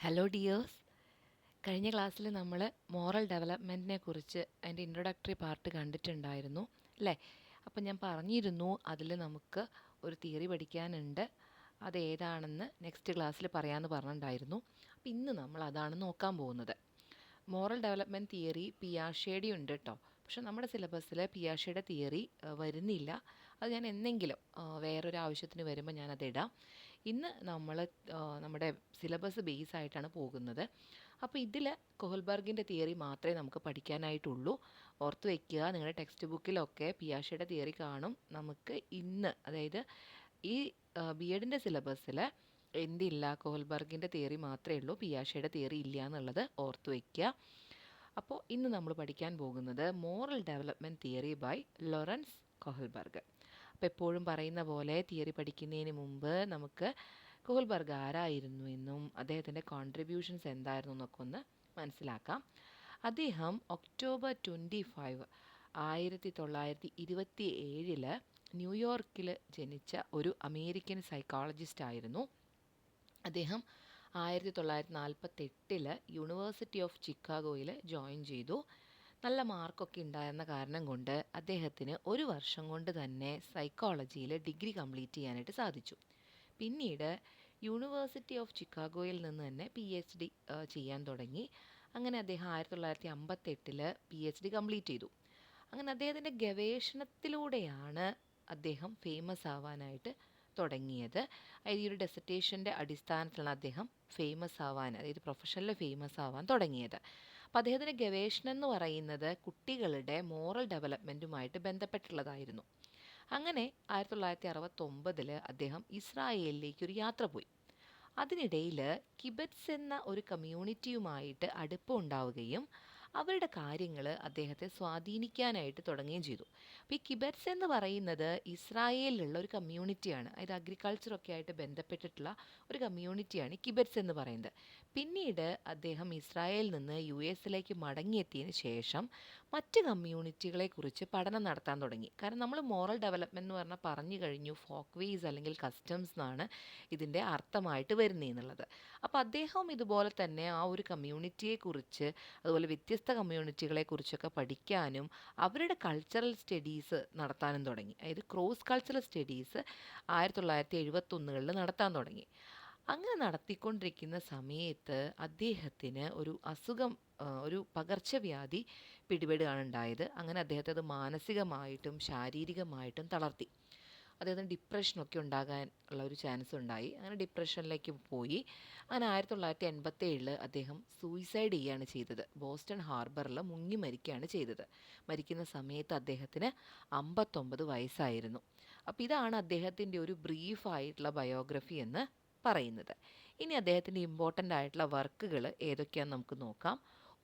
Hello dears. കഴിഞ്ഞ ക്ലാസ്സിൽ നമ്മൾ മോറൽ ഡെവലപ്മെൻറ്റിനെ കുറിച്ച് അതിൻ്റെ ഇൻട്രൊഡക്ടറി പാർട്ട് കണ്ടിട്ടുണ്ടായിരുന്നു അല്ലേ? അപ്പം ഞാൻ പറഞ്ഞിരുന്നു അതിൽ നമുക്ക് ഒരു തിയറി പഠിക്കാനുണ്ട്, അതേതാണെന്ന് നെക്സ്റ്റ് ക്ലാസ്സിൽ പറയാമെന്ന് പറഞ്ഞിട്ടുണ്ടായിരുന്നു. അപ്പം ഇന്ന് നമ്മൾ അതാണ് നോക്കാൻ പോകുന്നത്. മോറൽ ഡെവലപ്മെൻറ്റ് തിയറി പിയാഷേയുടെ ഉണ്ട് കേട്ടോ. പക്ഷെ നമ്മുടെ സിലബസിൽ പിയാഷയുടെ തിയറി വരുന്നില്ല. അത് ഞാൻ എന്തെങ്കിലും വേറൊരു ആവശ്യത്തിന് വരുമ്പോൾ ഞാനത് ഇടാം. ഇന്ന് നമ്മൾ നമ്മുടെ സിലബസ് ബേസ് ആയിട്ടാണ് പോകുന്നത്. അപ്പോൾ ഇതിൽ കൊഹൽബർഗിൻ്റെ തിയറി മാത്രമേ നമുക്ക് പഠിക്കാനായിട്ടുള്ളൂ. ഓർത്ത് വയ്ക്കുക, നിങ്ങളുടെ ടെക്സ്റ്റ് ബുക്കിലൊക്കെ പിയാഷയുടെ തിയറി കാണും. നമുക്ക് ഇന്ന്, അതായത് ഈ ബി എഡിൻ്റെ സിലബസിൽ എന്തില്ല, കോഹൽബർഗിൻ്റെ തിയറി മാത്രമേ ഉള്ളൂ, പിയാഷയുടെ തിയറി ഇല്ല എന്നുള്ളത് ഓർത്ത് വയ്ക്കുക. അപ്പോൾ ഇന്ന് നമ്മൾ പഠിക്കാൻ പോകുന്നത് moral development theory by Lawrence Kohlberg. അപ്പോൾ എപ്പോഴും പറയുന്ന പോലെ തിയറി പഠിക്കുന്നതിന് മുമ്പ് നമുക്ക് കോഹൽബർഗ് ആരായിരുന്നു എന്നും അദ്ദേഹത്തിൻ്റെ കോൺട്രിബ്യൂഷൻസ് എന്തായിരുന്നു എന്നൊക്കെ ഒന്ന് മനസ്സിലാക്കാം. അദ്ദേഹം ഒക്ടോബർ 25, 1927 ന്യൂയോർക്കിൽ ജനിച്ച ഒരു അമേരിക്കൻ സൈക്കോളജിസ്റ്റ് ആയിരുന്നു. അദ്ദേഹം 1948 യൂണിവേഴ്സിറ്റി ഓഫ് ചിക്കാഗോയിൽ ജോയിൻ ചെയ്തു. നല്ല മാർക്കൊക്കെ ഉണ്ടായിരുന്ന കാരണം കൊണ്ട് അദ്ദേഹത്തിന് ഒരു വർഷം കൊണ്ട് തന്നെ സൈക്കോളജിയിൽ ഡിഗ്രി കംപ്ലീറ്റ് ചെയ്യാനായിട്ട് സാധിച്ചു. പിന്നീട് യൂണിവേഴ്സിറ്റി ഓഫ് ചിക്കാഗോയിൽ നിന്ന് തന്നെ PhD ചെയ്യാൻ തുടങ്ങി. അങ്ങനെ അദ്ദേഹം 1958 PhD കംപ്ലീറ്റ് ചെയ്തു. അങ്ങനെ അദ്ദേഹത്തിൻ്റെ ഗവേഷണത്തിലൂടെയാണ് അദ്ദേഹം ഫേമസ് ആവാനായിട്ട് തുടങ്ങിയത്. അതായത് ഈ ഒരു ഡെസർട്ടേഷൻ്റെ അടിസ്ഥാനത്തിലാണ് അദ്ദേഹം ഫേമസ് ആവാൻ, അതായത് പ്രൊഫഷണൽ ഫേമസ് ആവാൻ തുടങ്ങിയത്. അപ്പോൾ അദ്ദേഹത്തിൻ്റെ ഗവേഷണം എന്ന് പറയുന്നത് കുട്ടികളുടെ മോറൽ ഡെവലപ്മെൻറ്റുമായിട്ട് ബന്ധപ്പെട്ടുള്ളതായിരുന്നു. അങ്ങനെ 1969 അദ്ദേഹം ഇസ്രായേലിലേക്ക് ഒരു യാത്ര പോയി. അതിനിടയിൽ കിബറ്റ്സ് എന്ന ഒരു കമ്മ്യൂണിറ്റിയുമായിട്ട് അടുപ്പം ഉണ്ടാവുകയും അവരുടെ കാര്യങ്ങൾ അദ്ദേഹത്തെ സ്വാധീനിക്കാനായിട്ട് തുടങ്ങുകയും ചെയ്തു. അപ്പോൾ ഈ കിബറ്റ്സ് എന്ന് പറയുന്നത് ഇസ്രായേലിലുള്ള ഒരു കമ്മ്യൂണിറ്റിയാണ്, അതായത് അഗ്രികൾച്ചറൊക്കെ ആയിട്ട് ബന്ധപ്പെട്ടിട്ടുള്ള ഒരു കമ്മ്യൂണിറ്റിയാണ് ഈ കിബറ്റ്സ് എന്ന് പറയുന്നത്. പിന്നീട് അദ്ദേഹം ഇസ്രായേലിൽ നിന്ന് US മടങ്ങിയെത്തിയതിന് ശേഷം മറ്റ് കമ്മ്യൂണിറ്റികളെക്കുറിച്ച് പഠനം നടത്താൻ തുടങ്ങി. കാരണം നമ്മൾ മോറൽ ഡെവലപ്മെൻറ്റ് എന്ന് പറഞ്ഞാൽ പറഞ്ഞു കഴിഞ്ഞു ഫോക്ക് വേസ് അല്ലെങ്കിൽ കസ്റ്റംസ് എന്നാണ് ഇതിൻ്റെ അർത്ഥമായിട്ട് വരുന്നതെന്നുള്ളത്. അപ്പോൾ അദ്ദേഹം ഇതുപോലെ തന്നെ ആ ഒരു കമ്മ്യൂണിറ്റിയെക്കുറിച്ച്, അതുപോലെ വ്യത്യസ്ത കമ്മ്യൂണിറ്റികളെക്കുറിച്ചൊക്കെ പഠിക്കാനും അവരുടെ കൾച്ചറൽ സ്റ്റഡീസ് നടത്താനും തുടങ്ങി. അതായത് ക്രോസ് കൾച്ചറൽ സ്റ്റഡീസ് 1971 നടത്താൻ തുടങ്ങി. അങ്ങനെ നടത്തിക്കൊണ്ടിരിക്കുന്ന സമയത്ത് അദ്ദേഹത്തിന് ഒരു അസുഖം, ഒരു പകർച്ചവ്യാധി പിടിപെടുകയാണ് ഉണ്ടായത്. അങ്ങനെ അദ്ദേഹത്തെ അത് മാനസികമായിട്ടും ശാരീരികമായിട്ടും തളർത്തി. അദ്ദേഹത്തിന് ഡിപ്രഷനൊക്കെ ഉണ്ടാകാൻ ഉള്ള ഒരു ചാൻസ് ഉണ്ടായി. അങ്ങനെ ഡിപ്രഷനിലേക്ക് പോയി. അങ്ങനെ 1987 അദ്ദേഹം സൂയിസൈഡ് ചെയ്യുകയാണ് ചെയ്തത്. ബോസ്റ്റൺ ഹാർബറിൽ മുങ്ങി മരിക്കുകയാണ് ചെയ്തത്. മരിക്കുന്ന സമയത്ത് അദ്ദേഹത്തിന് 59 വയസ്സായിരുന്നു. അപ്പോൾ ഇതാണ് അദ്ദേഹത്തിൻ്റെ ഒരു ബ്രീഫായിട്ടുള്ള ബയോഗ്രഫി എന്ന് പറയുന്നത്. ഇനി അദ്ദേഹത്തിൻ്റെ ഇമ്പോർട്ടൻ്റ് ആയിട്ടുള്ള വർക്കുകൾ ഏതൊക്കെയാണെന്ന് നമുക്ക് നോക്കാം.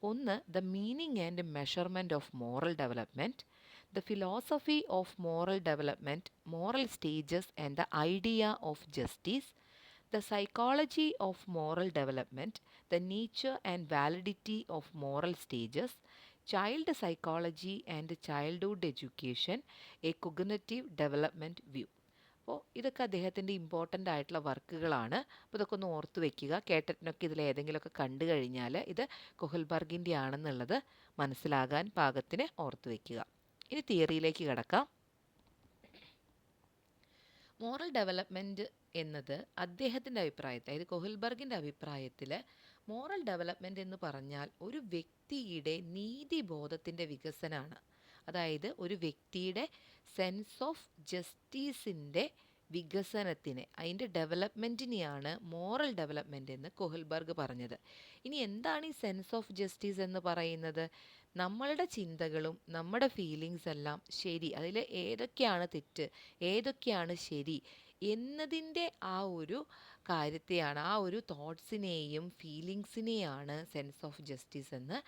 ഒന്ന്, the meaning and measurement of moral development, The philosophy of moral development, moral stages and the idea of justice, the psychology of moral development, the nature and validity of moral stages, child psychology and childhood education, a cognitive development view. അപ്പോൾ ഇതൊക്കെ അദ്ദേഹത്തിൻ്റെ important ആയിട്ടുള്ള വർക്കുകളാണ്. അപ്പോൾ ഇതൊക്കെ ഒന്ന് ഓർത്ത് വയ്ക്കുക. കേട്ടിട്ടിനൊക്കെ ഇതിൽ ഏതെങ്കിലുമൊക്കെ കണ്ടു കഴിഞ്ഞാൽ ഇത് കൊഹൽബർഗിൻ്റെ ആണെന്നുള്ളത് മനസ്സിലാകാൻ പാകത്തിന് ഓർത്ത് വയ്ക്കുക. ഇനി തിയറിയിലേക്ക് കിടക്കാം. മോറൽ ഡെവലപ്മെൻറ്റ് എന്നത് അദ്ദേഹത്തിൻ്റെ അഭിപ്രായത്തിൽ, അതായത് കൊഹൽബർഗിൻ്റെ അഭിപ്രായത്തിൽ മോറൽ ഡെവലപ്മെൻറ്റ് എന്ന് പറഞ്ഞാൽ ഒരു വ്യക്തിയുടെ നീതിബോധത്തിൻ്റെ വികസനമാണ്. അതായത് ഒരു വ്യക്തിയുടെ സെൻസ് ഓഫ് ജസ്റ്റിസിൻ്റെ വികസനത്തിന്, അതിൻ്റെ ഡെവലപ്മെൻറ്റിനെയാണ് മോറൽ ഡെവലപ്മെൻറ്റ് എന്ന് കൊഹൽബർഗ് പറഞ്ഞത്. ഇനി എന്താണ് ഈ സെൻസ് ഓഫ് ജസ്റ്റിസ് എന്ന് പറയുന്നത്? നമ്മളുടെ ചിന്തകളും നമ്മുടെ ഫീലിങ്സ് എല്ലാം ശരി, അതിൽ ഏതൊക്കെയാണ് തെറ്റ്, ഏതൊക്കെയാണ് ശരി എന്നതിൻ്റെ ആ ഒരു കാര്യത്തെയാണ്, ആ ഒരു തോട്ട്സിനെയും ഫീലിങ്സിനെയാണ് സെൻസ് ഓഫ് ജസ്റ്റിസ് എന്ന്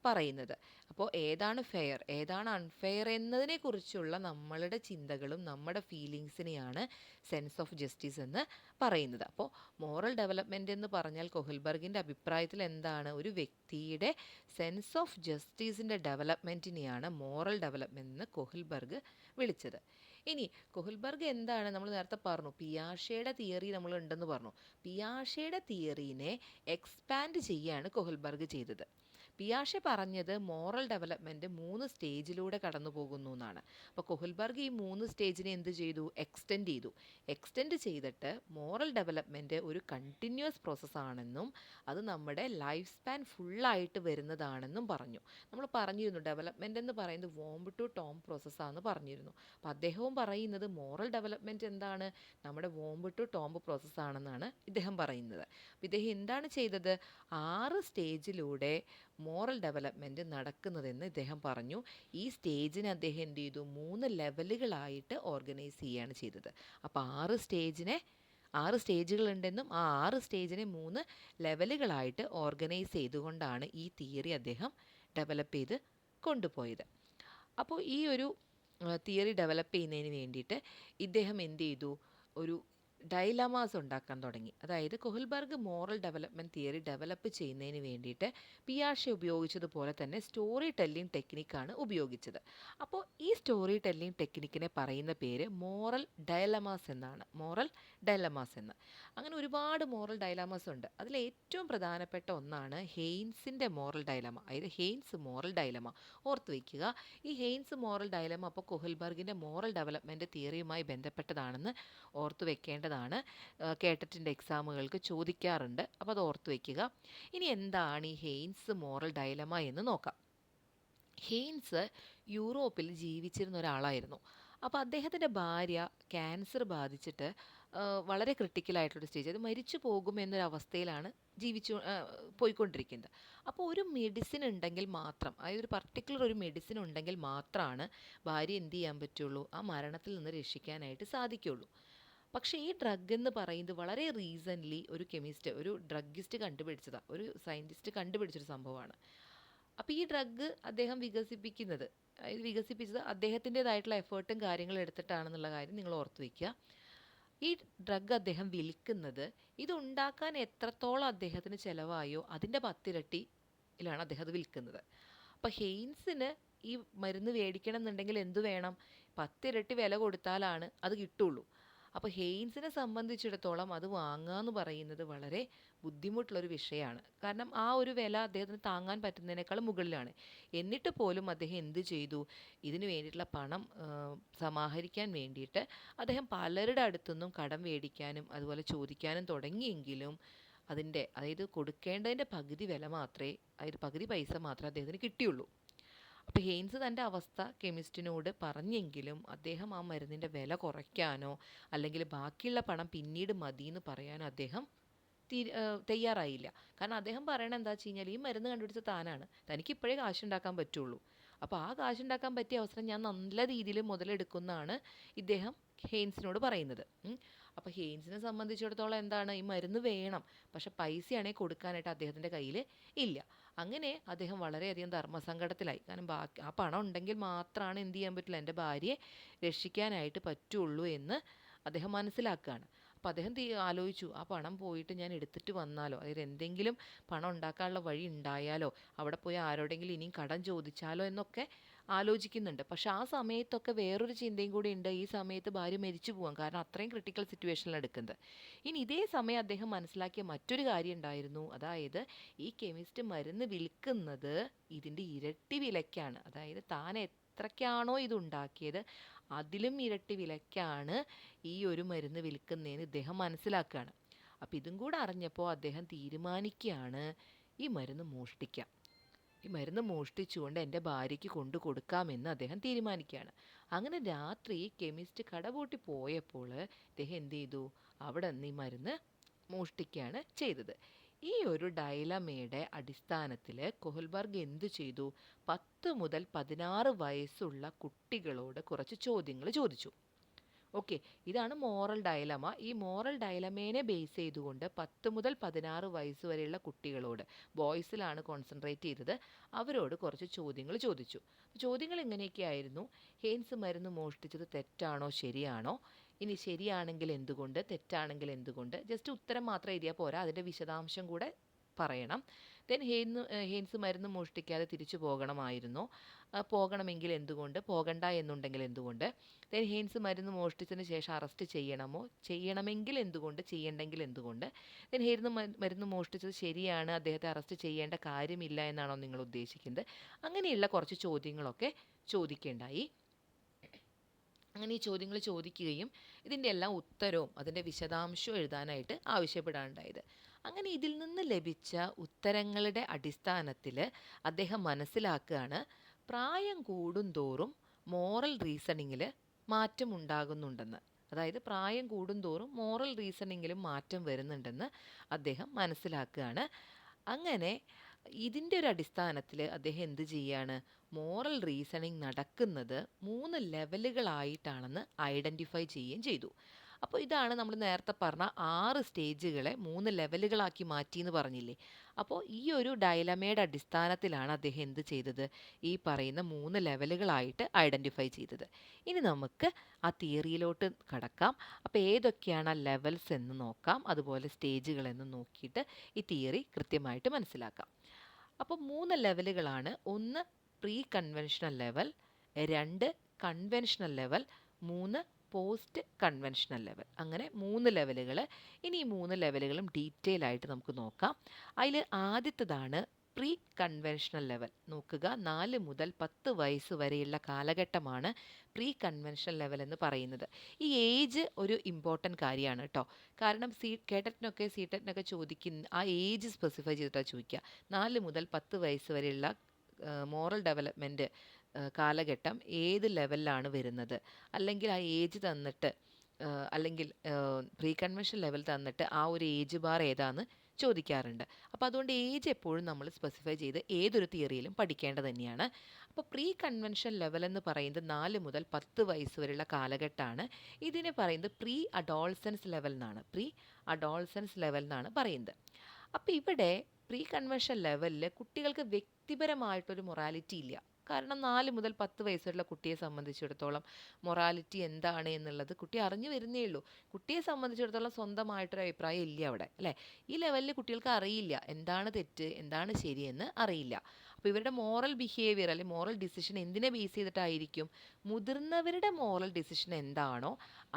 പറയുന്നത്. അപ്പോൾ ഏതാണ് ഫെയർ, ഏതാണ് അൺഫെയർ എന്നതിനെക്കുറിച്ചുള്ള നമ്മളുടെ ചിന്തകളും നമ്മുടെ ഫീലിങ്സിനെയാണ് സെൻസ് ഓഫ് ജസ്റ്റിസ് എന്ന് പറയുന്നത്. അപ്പോൾ മോറൽ ഡെവലപ്മെൻറ്റ് എന്ന് പറഞ്ഞാൽ കൊഹൽബർഗിൻ്റെ അഭിപ്രായത്തിൽ എന്താണ്? ഒരു വ്യക്തിയുടെ സെൻസ് ഓഫ് ജസ്റ്റിസിൻ്റെ ഡെവലപ്മെൻറ്റിനെയാണ് മോറൽ ഡെവലപ്മെൻറ്റ് എന്ന് കൊഹൽബർഗ് വിളിച്ചത്. ഇനി കൊഹൽബർഗ് എന്താണ് നമ്മൾ നേരത്തെ പറഞ്ഞു, പിയാഷയുടെ തിയറി നമ്മൾ ഉണ്ടെന്ന് പറഞ്ഞു. പിയാഷയുടെ തിയറീനെ എക്സ്പാൻഡ് ചെയ്യാണ് കൊഹൽബർഗ് ചെയ്തത്. പിയാഷെ പറഞ്ഞത് മോറൽ ഡെവലപ്മെൻറ്റ് 3 സ്റ്റേജിലൂടെ കടന്നു പോകുന്നു എന്നാണ്. അപ്പോൾ കൊഹൽബർഗ് ഈ 3 സ്റ്റേജിനെ എന്ത് ചെയ്തു? എക്സ്റ്റെൻഡ് ചെയ്തു. എക്സ്റ്റെൻഡ് ചെയ്തിട്ട് മോറൽ ഡെവലപ്മെൻറ്റ് ഒരു കണ്ടിന്യൂസ് പ്രോസസ്സാണെന്നും അത് നമ്മുടെ ലൈഫ് സ്പാൻ ഫുള്ളായിട്ട് വരുന്നതാണെന്നും പറഞ്ഞു. നമ്മൾ പറഞ്ഞിരുന്നു ഡെവലപ്മെൻറ്റ് എന്ന് പറയുന്നത് വോംബ് ടു ടോം പ്രോസസ്സാണെന്ന് പറഞ്ഞിരുന്നു. അപ്പോൾ അദ്ദേഹവും പറയുന്നത് മോറൽ ഡെവലപ്മെൻറ്റ് എന്താണ്? നമ്മുടെ വോംബ് ടു ടോംബ് പ്രോസസ്സാണെന്നാണ് ഇദ്ദേഹം പറയുന്നത്. അപ്പോൾ ഇദ്ദേഹം എന്താണ് ചെയ്തത്? 6 സ്റ്റേജിലൂടെ മോറൽ ഡെവലപ്മെൻറ്റ് നടക്കുന്നതെന്ന് ഇദ്ദേഹം പറഞ്ഞു. ഈ സ്റ്റേജിനെ അദ്ദേഹം എന്ത് ചെയ്തു? 3 ലെവലുകളായിട്ട് ഓർഗനൈസ് ചെയ്യുകയാണ് ചെയ്തത്. അപ്പോൾ 6 സ്റ്റേജുകളുണ്ടെന്നും ആ 6 സ്റ്റേജിനെ 3 ലെവലുകളായിട്ട് ഓർഗനൈസ് ചെയ്തുകൊണ്ടാണ് ഈ തിയറി അദ്ദേഹം ഡെവലപ്പ് ചെയ്ത് കൊണ്ടുപോയത്. അപ്പോൾ ഈ ഒരു തിയറി ഡെവലപ്പ് ചെയ്യുന്നതിന് വേണ്ടിയിട്ട് ഇദ്ദേഹം എന്ത് ചെയ്തു? ഒരു ഡൈലമാസ് ഉണ്ടാക്കാൻ തുടങ്ങി. അതായത് കൊഹൽബർഗ് മോറൽ ഡെവലപ്മെൻറ്റ് തിയറി ഡെവലപ്പ് ചെയ്യുന്നതിന് വേണ്ടിയിട്ട് പിയാഷെ ഉപയോഗിച്ചതുപോലെ തന്നെ സ്റ്റോറി ടെല്ലിംഗ് ടെക്നിക്കാണ് ഉപയോഗിച്ചത്. അപ്പോൾ ഈ സ്റ്റോറി ടെല്ലിംഗ് ടെക്നിക്കിനെ പറയുന്ന പേര് മോറൽ ഡയലമാസ് എന്നാണ്. മോറൽ ഡയലമാസ് എന്ന്. അങ്ങനെ ഒരുപാട് മോറൽ ഡയലമാസ് ഉണ്ട്. അതിൽ ഏറ്റവും പ്രധാനപ്പെട്ട ഒന്നാണ് ഹെയ്ൻസിൻ്റെ മോറൽ ഡയലമ, അതായത് ഹെയ്ൻസ് മോറൽ ഡയലമ. ഓർത്ത് വയ്ക്കുക, ഈ ഹെയ്ൻസ് മോറൽ ഡയലമ അപ്പോൾ കൊഹൽബർഗിൻ്റെ മോറൽ ഡെവലപ്മെൻറ്റ് തിയറിയുമായി ബന്ധപ്പെട്ടതാണെന്ന് ഓർത്ത് വെക്കേണ്ടതാണ്. കേട്ടറ്റിൻ്റെ എക്സാമുകൾക്ക് ചോദിക്കാറുണ്ട്. അപ്പോൾ അത് ഓർത്ത് വയ്ക്കുക. ഇനി എന്താണ് ഈ ഹെയ്ൻസ് മോറൽ ഡയലമ എന്ന് നോക്കാം. ഹെയ്ൻസ് യൂറോപ്പിൽ ജീവിച്ചിരുന്ന ഒരാളായിരുന്നു. അപ്പോൾ അദ്ദേഹത്തിൻ്റെ ഭാര്യ ക്യാൻസർ ബാധിച്ചിട്ട് വളരെ ക്രിട്ടിക്കലായിട്ടുള്ളൊരു സ്റ്റേജ്, അത് മരിച്ചു പോകും എന്നൊരവസ്ഥയിലാണ് പോയിക്കൊണ്ടിരിക്കുന്നത്. അപ്പോൾ ഒരു മെഡിസിൻ ഉണ്ടെങ്കിൽ മാത്രം, അതായത് ഒരു പർട്ടിക്കുലർ ഒരു മെഡിസിൻ ഉണ്ടെങ്കിൽ മാത്രമാണ് ഭാര്യ എന്ത് ചെയ്യാൻ പറ്റുള്ളൂ? ആ മരണത്തിൽ നിന്ന് രക്ഷിക്കാനായിട്ട് സാധിക്കുള്ളൂ. പക്ഷേ ഈ ഡ്രഗ് എന്ന് പറയുന്നത് വളരെ റീസെൻ്റ്ലി ഒരു ഡ്രഗിസ്റ്റ് കണ്ടുപിടിച്ചതാണ്, ഒരു സയൻറ്റിസ്റ്റ് കണ്ടുപിടിച്ചൊരു സംഭവമാണ്. അപ്പോൾ ഈ ഡ്രഗ് അദ്ദേഹം വികസിപ്പിച്ചത് അദ്ദേഹത്തിൻ്റെതായിട്ടുള്ള എഫേർട്ടും കാര്യങ്ങളും എടുത്തിട്ടാണെന്നുള്ള കാര്യം നിങ്ങൾ ഓർത്ത് വയ്ക്കുക. ഈ ഡ്രഗ് അദ്ദേഹം വിൽക്കുന്നത് ഇതുണ്ടാക്കാൻ എത്രത്തോളം അദ്ദേഹത്തിന് ചിലവായോ അതിൻ്റെ 10 ഇരട്ടിയിലാണ് അദ്ദേഹം അത് വിൽക്കുന്നത്. അപ്പോൾ ഹെയ്ൻസിന് ഈ മരുന്ന് മേടിക്കണം എന്നുണ്ടെങ്കിൽ എന്തു വേണം? 10 ഇരട്ടി വില കൊടുത്താലാണ് അത് കിട്ടുള്ളൂ. അപ്പോൾ ഹെയ്ൻസിനെ സംബന്ധിച്ചിടത്തോളം അത് വാങ്ങുക എന്ന് പറയുന്നത് വളരെ ബുദ്ധിമുട്ടുള്ളൊരു വിഷയമാണ്. കാരണം ആ ഒരു വില അദ്ദേഹത്തിന് താങ്ങാൻ പറ്റുന്നതിനേക്കാൾ മുകളിലാണ്. എന്നിട്ട് പോലും അദ്ദേഹം എന്ത് ചെയ്തു? ഇതിന് വേണ്ടിയിട്ടുള്ള പണം സമാഹരിക്കാൻ വേണ്ടിയിട്ട് അദ്ദേഹം പലരുടെ അടുത്തുനിന്നും കടം മേടിക്കാനും അതുപോലെ ചോദിക്കാനും തുടങ്ങിയെങ്കിലും അതായത് കൊടുക്കേണ്ടതിൻ്റെ പകുതി വില മാത്രമേ, അതായത് പകുതി പൈസ മാത്രമേ അദ്ദേഹത്തിന് കിട്ടിയുള്ളൂ. അപ്പോൾ ഹെയ്ൻസ് തൻ്റെ അവസ്ഥ കെമിസ്റ്റിനോട് പറഞ്ഞെങ്കിലും അദ്ദേഹം ആ മരുന്നിൻ്റെ വില കുറയ്ക്കാനോ അല്ലെങ്കിൽ ബാക്കിയുള്ള പണം പിന്നീട് മതിയെന്ന് പറയാനോ അദ്ദേഹം തയ്യാറായില്ല. കാരണം അദ്ദേഹം പറയണത് എന്താ വെച്ച് കഴിഞ്ഞാൽ ഈ മരുന്ന് കണ്ടുപിടിച്ച താനാണ്, തനിക്കിപ്പോഴേ കാശുണ്ടാക്കാൻ പറ്റുള്ളൂ. അപ്പോൾ ആ കാശുണ്ടാക്കാൻ പറ്റിയ അവസരം ഞാൻ നല്ല രീതിയിൽ മുതലെടുക്കുന്നതാണ് ഇദ്ദേഹം ഹെയ്ൻസിനോട് പറയുന്നത്. അപ്പോൾ ഹെയ്ൻസിനെ സംബന്ധിച്ചിടത്തോളം എന്താണ്? ഈ മരുന്ന് വേണം, പക്ഷെ പൈസയാണെങ്കിൽ കൊടുക്കാനായിട്ട് അദ്ദേഹത്തിൻ്റെ കയ്യിൽ ഇല്ല. അങ്ങനെ അദ്ദേഹം വളരെയധികം ധർമ്മസങ്കടത്തിലായി. കാരണം ആ പണം ഉണ്ടെങ്കിൽ മാത്രമാണ് എന്ത് ചെയ്യാൻ പറ്റില്ല, എൻ്റെ ഭാര്യയെ രക്ഷിക്കാനായിട്ട് പറ്റുള്ളൂ എന്ന് അദ്ദേഹം മനസ്സിലാക്കുകയാണ്. അപ്പോൾ അദ്ദേഹം ആലോചിച്ചു, ആ പണം പോയിട്ട് ഞാൻ എടുത്തിട്ട് വന്നാലോ, അതായത് എന്തെങ്കിലും പണം ഉണ്ടാക്കാനുള്ള വഴി ഉണ്ടായാലോ, അവിടെ പോയി ആരോടെങ്കിലും ഇനിയും കടം ചോദിച്ചാലോ എന്നൊക്കെ ആലോചിക്കുന്നുണ്ട്. പക്ഷെ ആ സമയത്തൊക്കെ വേറൊരു ചിന്തയും കൂടി ഉണ്ട്, ഈ സമയത്ത് ഭാര്യ മരിച്ചു പോകാം, കാരണം അത്രയും ക്രിട്ടിക്കൽ സിറ്റുവേഷനിലാണ് എടുക്കുന്നത്. ഇനി ഇതേ സമയം അദ്ദേഹം മനസ്സിലാക്കിയ മറ്റൊരു കാര്യം ഉണ്ടായിരുന്നു. അതായത് ഈ കെമിസ്റ്റ് മരുന്ന് വിൽക്കുന്നത് ഇതിൻ്റെ ഇരട്ടി വിലയ്ക്കാണ്. അതായത് താൻ എത്രയ്ക്കാണോ ഇതുണ്ടാക്കിയത് അതിലും ഇരട്ടി വിലയ്ക്കാണ് ഈ ഒരു മരുന്ന് വിൽക്കുന്നതെന്ന് ഇദ്ദേഹം മനസ്സിലാക്കുകയാണ്. അപ്പോൾ ഇതും കൂടെ അറിഞ്ഞപ്പോൾ അദ്ദേഹം തീരുമാനിക്കുകയാണ്, ഈ മരുന്ന് മോഷ്ടിക്കാം, ഈ മരുന്ന് മോഷ്ടിച്ചുകൊണ്ട് എൻ്റെ ഭാര്യയ്ക്ക് കൊണ്ടു കൊടുക്കാമെന്ന് അദ്ദേഹം തീരുമാനിക്കുകയാണ്. അങ്ങനെ രാത്രി കെമിസ്റ്റ് കടപൂട്ടി പോയപ്പോൾ അദ്ദേഹം എന്ത് ചെയ്തു? അവിടെ നിന്ന് ഈ മരുന്ന് മോഷ്ടിക്കുകയാണ് ചെയ്തത്. ഈ ഒരു ഡയലമയുടെ അടിസ്ഥാനത്തിൽ കൊഹൽബർഗ് എന്തു ചെയ്തു? 10 മുതൽ 16 വയസ്സുള്ള കുട്ടികളോട് കുറച്ച് ചോദ്യങ്ങൾ ചോദിച്ചു. ഓക്കെ, ഇതാണ് മോറൽ ഡയലമ. ഈ മോറൽ ഡയലമേനെ ബേസ് ചെയ്തുകൊണ്ട് 10 മുതൽ 16 വയസ്സ് വരെയുള്ള കുട്ടികളോട്, ബോയ്സിലാണ് കോൺസെൻട്രേറ്റ് ചെയ്തത്, അവരോട് കുറച്ച് ചോദ്യങ്ങൾ ചോദിച്ചു. ചോദ്യങ്ങൾ ഇങ്ങനെയൊക്കെയായിരുന്നു: ഹെയ്ൻസ് മരുന്ന് മോഷ്ടിച്ചത് തെറ്റാണോ ശരിയാണോ? ഇനി ശരിയാണെങ്കിൽ എന്തുകൊണ്ട്, തെറ്റാണെങ്കിൽ എന്തുകൊണ്ട്? ജസ്റ്റ് ഉത്തരം മാത്രം എഴുതിയാൽ പോരാ, അതിൻ്റെ വിശദാംശം കൂടെ പറയണം. ദെൻ ഹെയ്ൻസ് മരുന്ന് മോഷ്ടിക്കാതെ തിരിച്ചു പോകണമായിരുന്നോ? പോകണമെങ്കിൽ എന്തുകൊണ്ട്? പോകണ്ട എന്നുണ്ടെങ്കിൽ എന്തുകൊണ്ട്? ദെൻ ഹെയ്ൻസ് മരുന്ന് മോഷ്ടിച്ചതിന് ശേഷം അറസ്റ്റ് ചെയ്യണമോ? ചെയ്യണമെങ്കിൽ എന്തുകൊണ്ട്? ചെയ്യണ്ടെങ്കിൽ എന്തുകൊണ്ട്? ദെൻ ഹെയ്ൻസ് മരുന്ന് മോഷ്ടിച്ചത് ശരിയാണ്, അദ്ദേഹത്തെ അറസ്റ്റ് ചെയ്യേണ്ട കാര്യമില്ല എന്നാണോ നിങ്ങൾ ഉദ്ദേശിക്കുന്നത്? അങ്ങനെയുള്ള കുറച്ച് ചോദ്യങ്ങളൊക്കെ ചോദിക്കേണ്ടായി. അങ്ങനെ ഈ ചോദ്യങ്ങൾ ചോദിക്കുകയും ഇതിൻ്റെ എല്ലാം ഉത്തരവും അതിൻ്റെ വിശദാംശവും എഴുതാനായിട്ട് ആവശ്യപ്പെടാനുണ്ടായത്. അങ്ങനെ ഇതിൽ നിന്ന് ലഭിച്ച ഉത്തരങ്ങളുടെ അടിസ്ഥാനത്തിൽ അദ്ദേഹം മനസ്സിലാക്കുകയാണ്, പ്രായം കൂടുന്തോറും മോറൽ റീസണിങ്ങിൽ മാറ്റം ഉണ്ടാകുന്നുണ്ടെന്ന്. അതായത് പ്രായം കൂടുന്തോറും മോറൽ റീസണിങ്ങിലും മാറ്റം വരുന്നുണ്ടെന്ന് അദ്ദേഹം മനസ്സിലാക്കുകയാണ്. അങ്ങനെ ഇതിൻ്റെ ഒരു അടിസ്ഥാനത്തിൽ അദ്ദേഹം എന്ത് ചെയ്യാണ്? മോറൽ റീസണിങ് നടക്കുന്നത് 3 ലെവലുകളായിട്ടാണെന്ന് ഐഡൻറ്റിഫൈ ചെയ്യുകയും ചെയ്തു. അപ്പോൾ ഇതാണ് നമ്മൾ നേരത്തെ പറഞ്ഞ 6 സ്റ്റേജുകളെ 3 ലെവലുകളാക്കി മാറ്റി എന്ന് പറഞ്ഞില്ലേ. അപ്പോൾ ഈ ഒരു ഡയലമയുടെ അടിസ്ഥാനത്തിലാണ് അദ്ദേഹം എന്ത് ചെയ്തത്? ഈ പറയുന്ന 3 ലെവലുകളായിട്ട് ഐഡൻറ്റിഫൈ ചെയ്തത്. ഇനി നമുക്ക് ആ തിയറിയിലോട്ട് കടക്കാം. അപ്പോൾ ഏതൊക്കെയാണ് ആ ലെവൽസ് എന്ന് നോക്കാം, അതുപോലെ സ്റ്റേജുകൾ എന്ന് നോക്കിയിട്ട് ഈ തിയറി കൃത്യമായിട്ട് മനസ്സിലാക്കാം. അപ്പോൾ 3 ലെവലുകളാണ്. 1 pre conventional level, 2 conventional level, 3 post conventional level. അങ്ങനെ 3 ലെവലുകൾ. ഇനി ഈ 3 ലെവലുകളും ഡീറ്റെയിൽ ആയിട്ട് നമുക്ക് നോക്കാം. അതിൽ ആദ്യത്തേതാണ് പ്രീ കൺവെൻഷണൽ ലെവൽ. നോക്കുക, 4 മുതൽ 10 വയസ്സ് വരെയുള്ള കാലഘട്ടമാണ് പ്രീ കൺവെൻഷണൽ ലെവൽ എന്ന് പറയുന്നത്. ഈ ഏജ് ഒരു ഇമ്പോർട്ടൻറ്റ് കാര്യമാണ് കേട്ടോ. കാരണം കേട്ടറ്റിനൊക്കെ സീടെറ്റിനൊക്കെ ചോദിക്കുന്ന ആ ഏജ് സ്പെസിഫൈ ചെയ്തിട്ടാണ് ചോദിക്കുക. 4 മുതൽ 10 വയസ്സ് വരെയുള്ള മോറൽ ഡെവലപ്മെൻറ്റ് കാലഘട്ടം ഏത് ലെവലിലാണ് വരുന്നത്, അല്ലെങ്കിൽ ആ ഏജ് തന്നിട്ട് അല്ലെങ്കിൽ പ്രീ കൺവെൻഷൻ ലെവൽ തന്നിട്ട് ആ ഒരു ഏജ് ബാർ ഏതാന്ന് ചോദിക്കാറുണ്ട്. അപ്പോൾ അതുകൊണ്ട് ഏജ് എപ്പോഴും നമ്മൾ സ്പെസിഫൈ ചെയ്ത് ഏതൊരു തിയറിയിലും പഠിക്കേണ്ടത് തന്നെയാണ്. അപ്പോൾ പ്രീ കൺവെൻഷൻ ലെവൽ എന്ന് പറയുന്നത് 4 മുതൽ 10 വയസ്സ് വരെയുള്ള കാലഘട്ടമാണ്. ഇതിനെ പറയുന്നത് പ്രീ അഡോൾസൻസ് ലെവൽ എന്നാണ്. പ്രീ അഡോൾസൻസ് ലെവൽ എന്നാണ് പറയുന്നത്. അപ്പോൾ ഇവിടെ പ്രീ കൺവെൻഷൻ ലെവലിൽ കുട്ടികൾക്ക് വ്യക്തിപരമായിട്ടൊരു മൊറാലിറ്റി ഇല്ല. കാരണം 4 മുതൽ 10 വയസ്സുള്ള കുട്ടിയെ സംബന്ധിച്ചിടത്തോളം മൊറാലിറ്റി എന്താണ് എന്നുള്ളത് കുട്ടി അറിഞ്ഞു വരുന്നേ ഉള്ളൂ. കുട്ടിയെ സംബന്ധിച്ചിടത്തോളം സ്വന്തമായിട്ടൊരു അഭിപ്രായം ഇല്ല അവിടെ, അല്ലേ? ഈ ലെവലിൽ കുട്ടികൾക്ക് അറിയില്ല എന്താണ് തെറ്റ് എന്താണ് ശരിയെന്ന് അറിയില്ല. അപ്പോൾ ഇവരുടെ മോറൽ ബിഹേവിയർ അല്ലെങ്കിൽ മോറൽ ഡിസിഷൻ എന്തിനെ ബേസ് ചെയ്തിട്ടായിരിക്കും? മുതിർന്നവരുടെ മോറൽ ഡിസിഷൻ എന്താണോ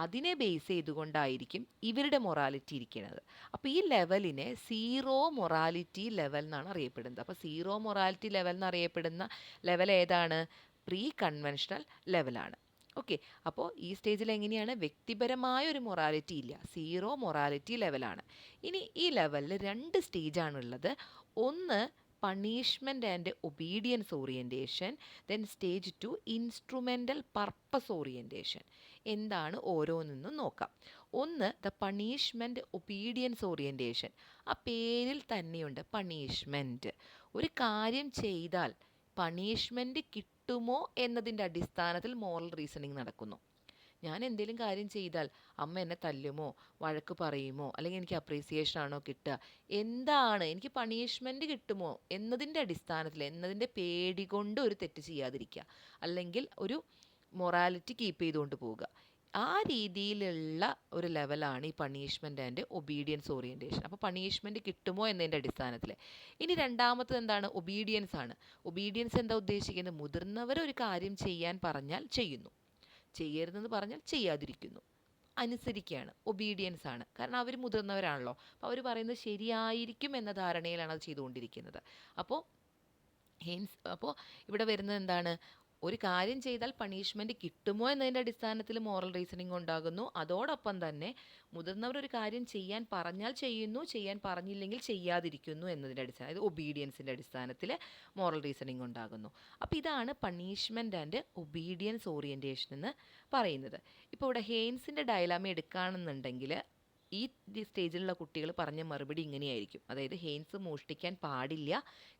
അതിനെ ബേസ് ചെയ്തുകൊണ്ടായിരിക്കും ഇവരുടെ മൊറാലിറ്റി ഇരിക്കുന്നത്. അപ്പോൾ ഈ ലെവലിനെ സീറോ മൊറാലിറ്റി ലെവൽ എന്നാണ് അറിയപ്പെടുന്നത്. അപ്പോൾ സീറോ മൊറാലിറ്റി ലെവൽ എന്നറിയപ്പെടുന്ന ലെവൽ ഏതാണ്? പ്രീ കൺവെൻഷണൽ ലെവലാണ്. ഓക്കെ, അപ്പോൾ ഈ സ്റ്റേജിൽ എങ്ങനെയാണ്? വ്യക്തിപരമായ ഒരു മൊറാലിറ്റി ഇല്ല, സീറോ മൊറാലിറ്റി ലെവലാണ്. ഇനി ഈ ലെവലിൽ 2 സ്റ്റേജാണുള്ളത്. ഒന്ന് punishment and obedience orientation, then stage 2 instrumental purpose orientation. എന്താണ് ഓരോന്നെന്നും നോക്കാം. ഒന്ന് ദ പണിഷ്മെൻറ്റ് ഒബീഡിയൻസ് ഓറിയൻറ്റേഷൻ. ആ പേരിൽ തന്നെയുണ്ട് പണിഷ്മെൻറ്റ്. ഒരു കാര്യം ചെയ്താൽ പണിഷ്മെൻറ്റ് കിട്ടുമോ എന്നതിൻ്റെ അടിസ്ഥാനത്തിൽ മോറൽ റീസണിങ് നടക്കുന്നു. ഞാൻ എന്തെങ്കിലും കാര്യം ചെയ്താൽ അമ്മ എന്നെ തല്ലുമോ വഴക്ക് പറയുമോ അല്ലെങ്കിൽ എനിക്ക് അപ്രീസിയേഷൻ ആണോ കിട്ടുക, എന്താണ് എനിക്ക് പണിഷ്മെൻറ്റ് കിട്ടുമോ എന്നതിൻ്റെ അടിസ്ഥാനത്തിൽ, എന്നതിൻ്റെ പേടി കൊണ്ട് ഒരു തെറ്റ് ചെയ്യാതിരിക്കുക, അല്ലെങ്കിൽ ഒരു മൊറാലിറ്റി കീപ്പ് ചെയ്തുകൊണ്ട് പോവുക. ആ രീതിയിലുള്ള ഒരു ലെവലാണ് ഈ പണിഷ്മെൻറ്റ് ആൻഡ് ഒബീഡിയൻസ് ഓറിയൻറ്റേഷൻ. അപ്പോൾ പണിഷ്മെൻറ്റ് കിട്ടുമോ എന്നതിൻ്റെ അടിസ്ഥാനത്തിൽ. ഇനി രണ്ടാമത്തത് എന്താണ്? ഒബീഡിയൻസ് ആണ്. ഒബീഡിയൻസ് എന്താ ഉദ്ദേശിക്കുന്നത്? മുതിർന്നവർ ഒരു കാര്യം ചെയ്യാൻ പറഞ്ഞാൽ ചെയ്യുന്നു, ചെയ്യരുതെന്ന് പറഞ്ഞാൽ ചെയ്യാതിരിക്കുന്നു, അനുസരിക്കുകയാണ്, ഒബീഡിയൻസ് ആണ്. കാരണം അവർ മുതിർന്നവരാണല്ലോ, അപ്പോൾ അവർ പറയുന്നത് ശരിയായിരിക്കും എന്ന ധാരണയിലാണ് അത് ചെയ്തുകൊണ്ടിരിക്കുന്നത്. അപ്പോൾ ഇവിടെ വരുന്നത് എന്താണ്? ഒരു കാര്യം ചെയ്താൽ പണിഷ്മെൻറ്റ് കിട്ടുമോ എന്നതിൻ്റെ അടിസ്ഥാനത്തിൽ മോറൽ റീസണിങ് ഉണ്ടാകുന്നു. അതോടൊപ്പം തന്നെ മുതിർന്നവർ ഒരു കാര്യം ചെയ്യാൻ പറഞ്ഞാൽ ചെയ്യുന്നു, ചെയ്യാൻ പറഞ്ഞില്ലെങ്കിൽ ചെയ്യാതിരിക്കുന്നു എന്നതിൻ്റെ അടിസ്ഥാനം, അതായത് ഒബീഡിയൻസിൻ്റെ അടിസ്ഥാനത്തിൽ മോറൽ റീസണിങ് ഉണ്ടാകുന്നു. അപ്പോൾ ഇതാണ് പണിഷ്മെൻറ്റ് ആൻഡ് ഒബീഡിയൻസ് ഓറിയൻറ്റേഷൻ എന്ന് പറയുന്നത്. ഇപ്പോൾ ഇവിടെ ഹെയ്ൻസിൻ്റെ ഡയലാമ എടുക്കുകയാണെന്നുണ്ടെങ്കിൽ ഈ സ്റ്റേജിലുള്ള കുട്ടികൾ പറഞ്ഞ മറുപടി ഇങ്ങനെയായിരിക്കും. അതായത് ഹെയ്ൻസ് മോഷ്ടിക്കാൻ പാടില്ല,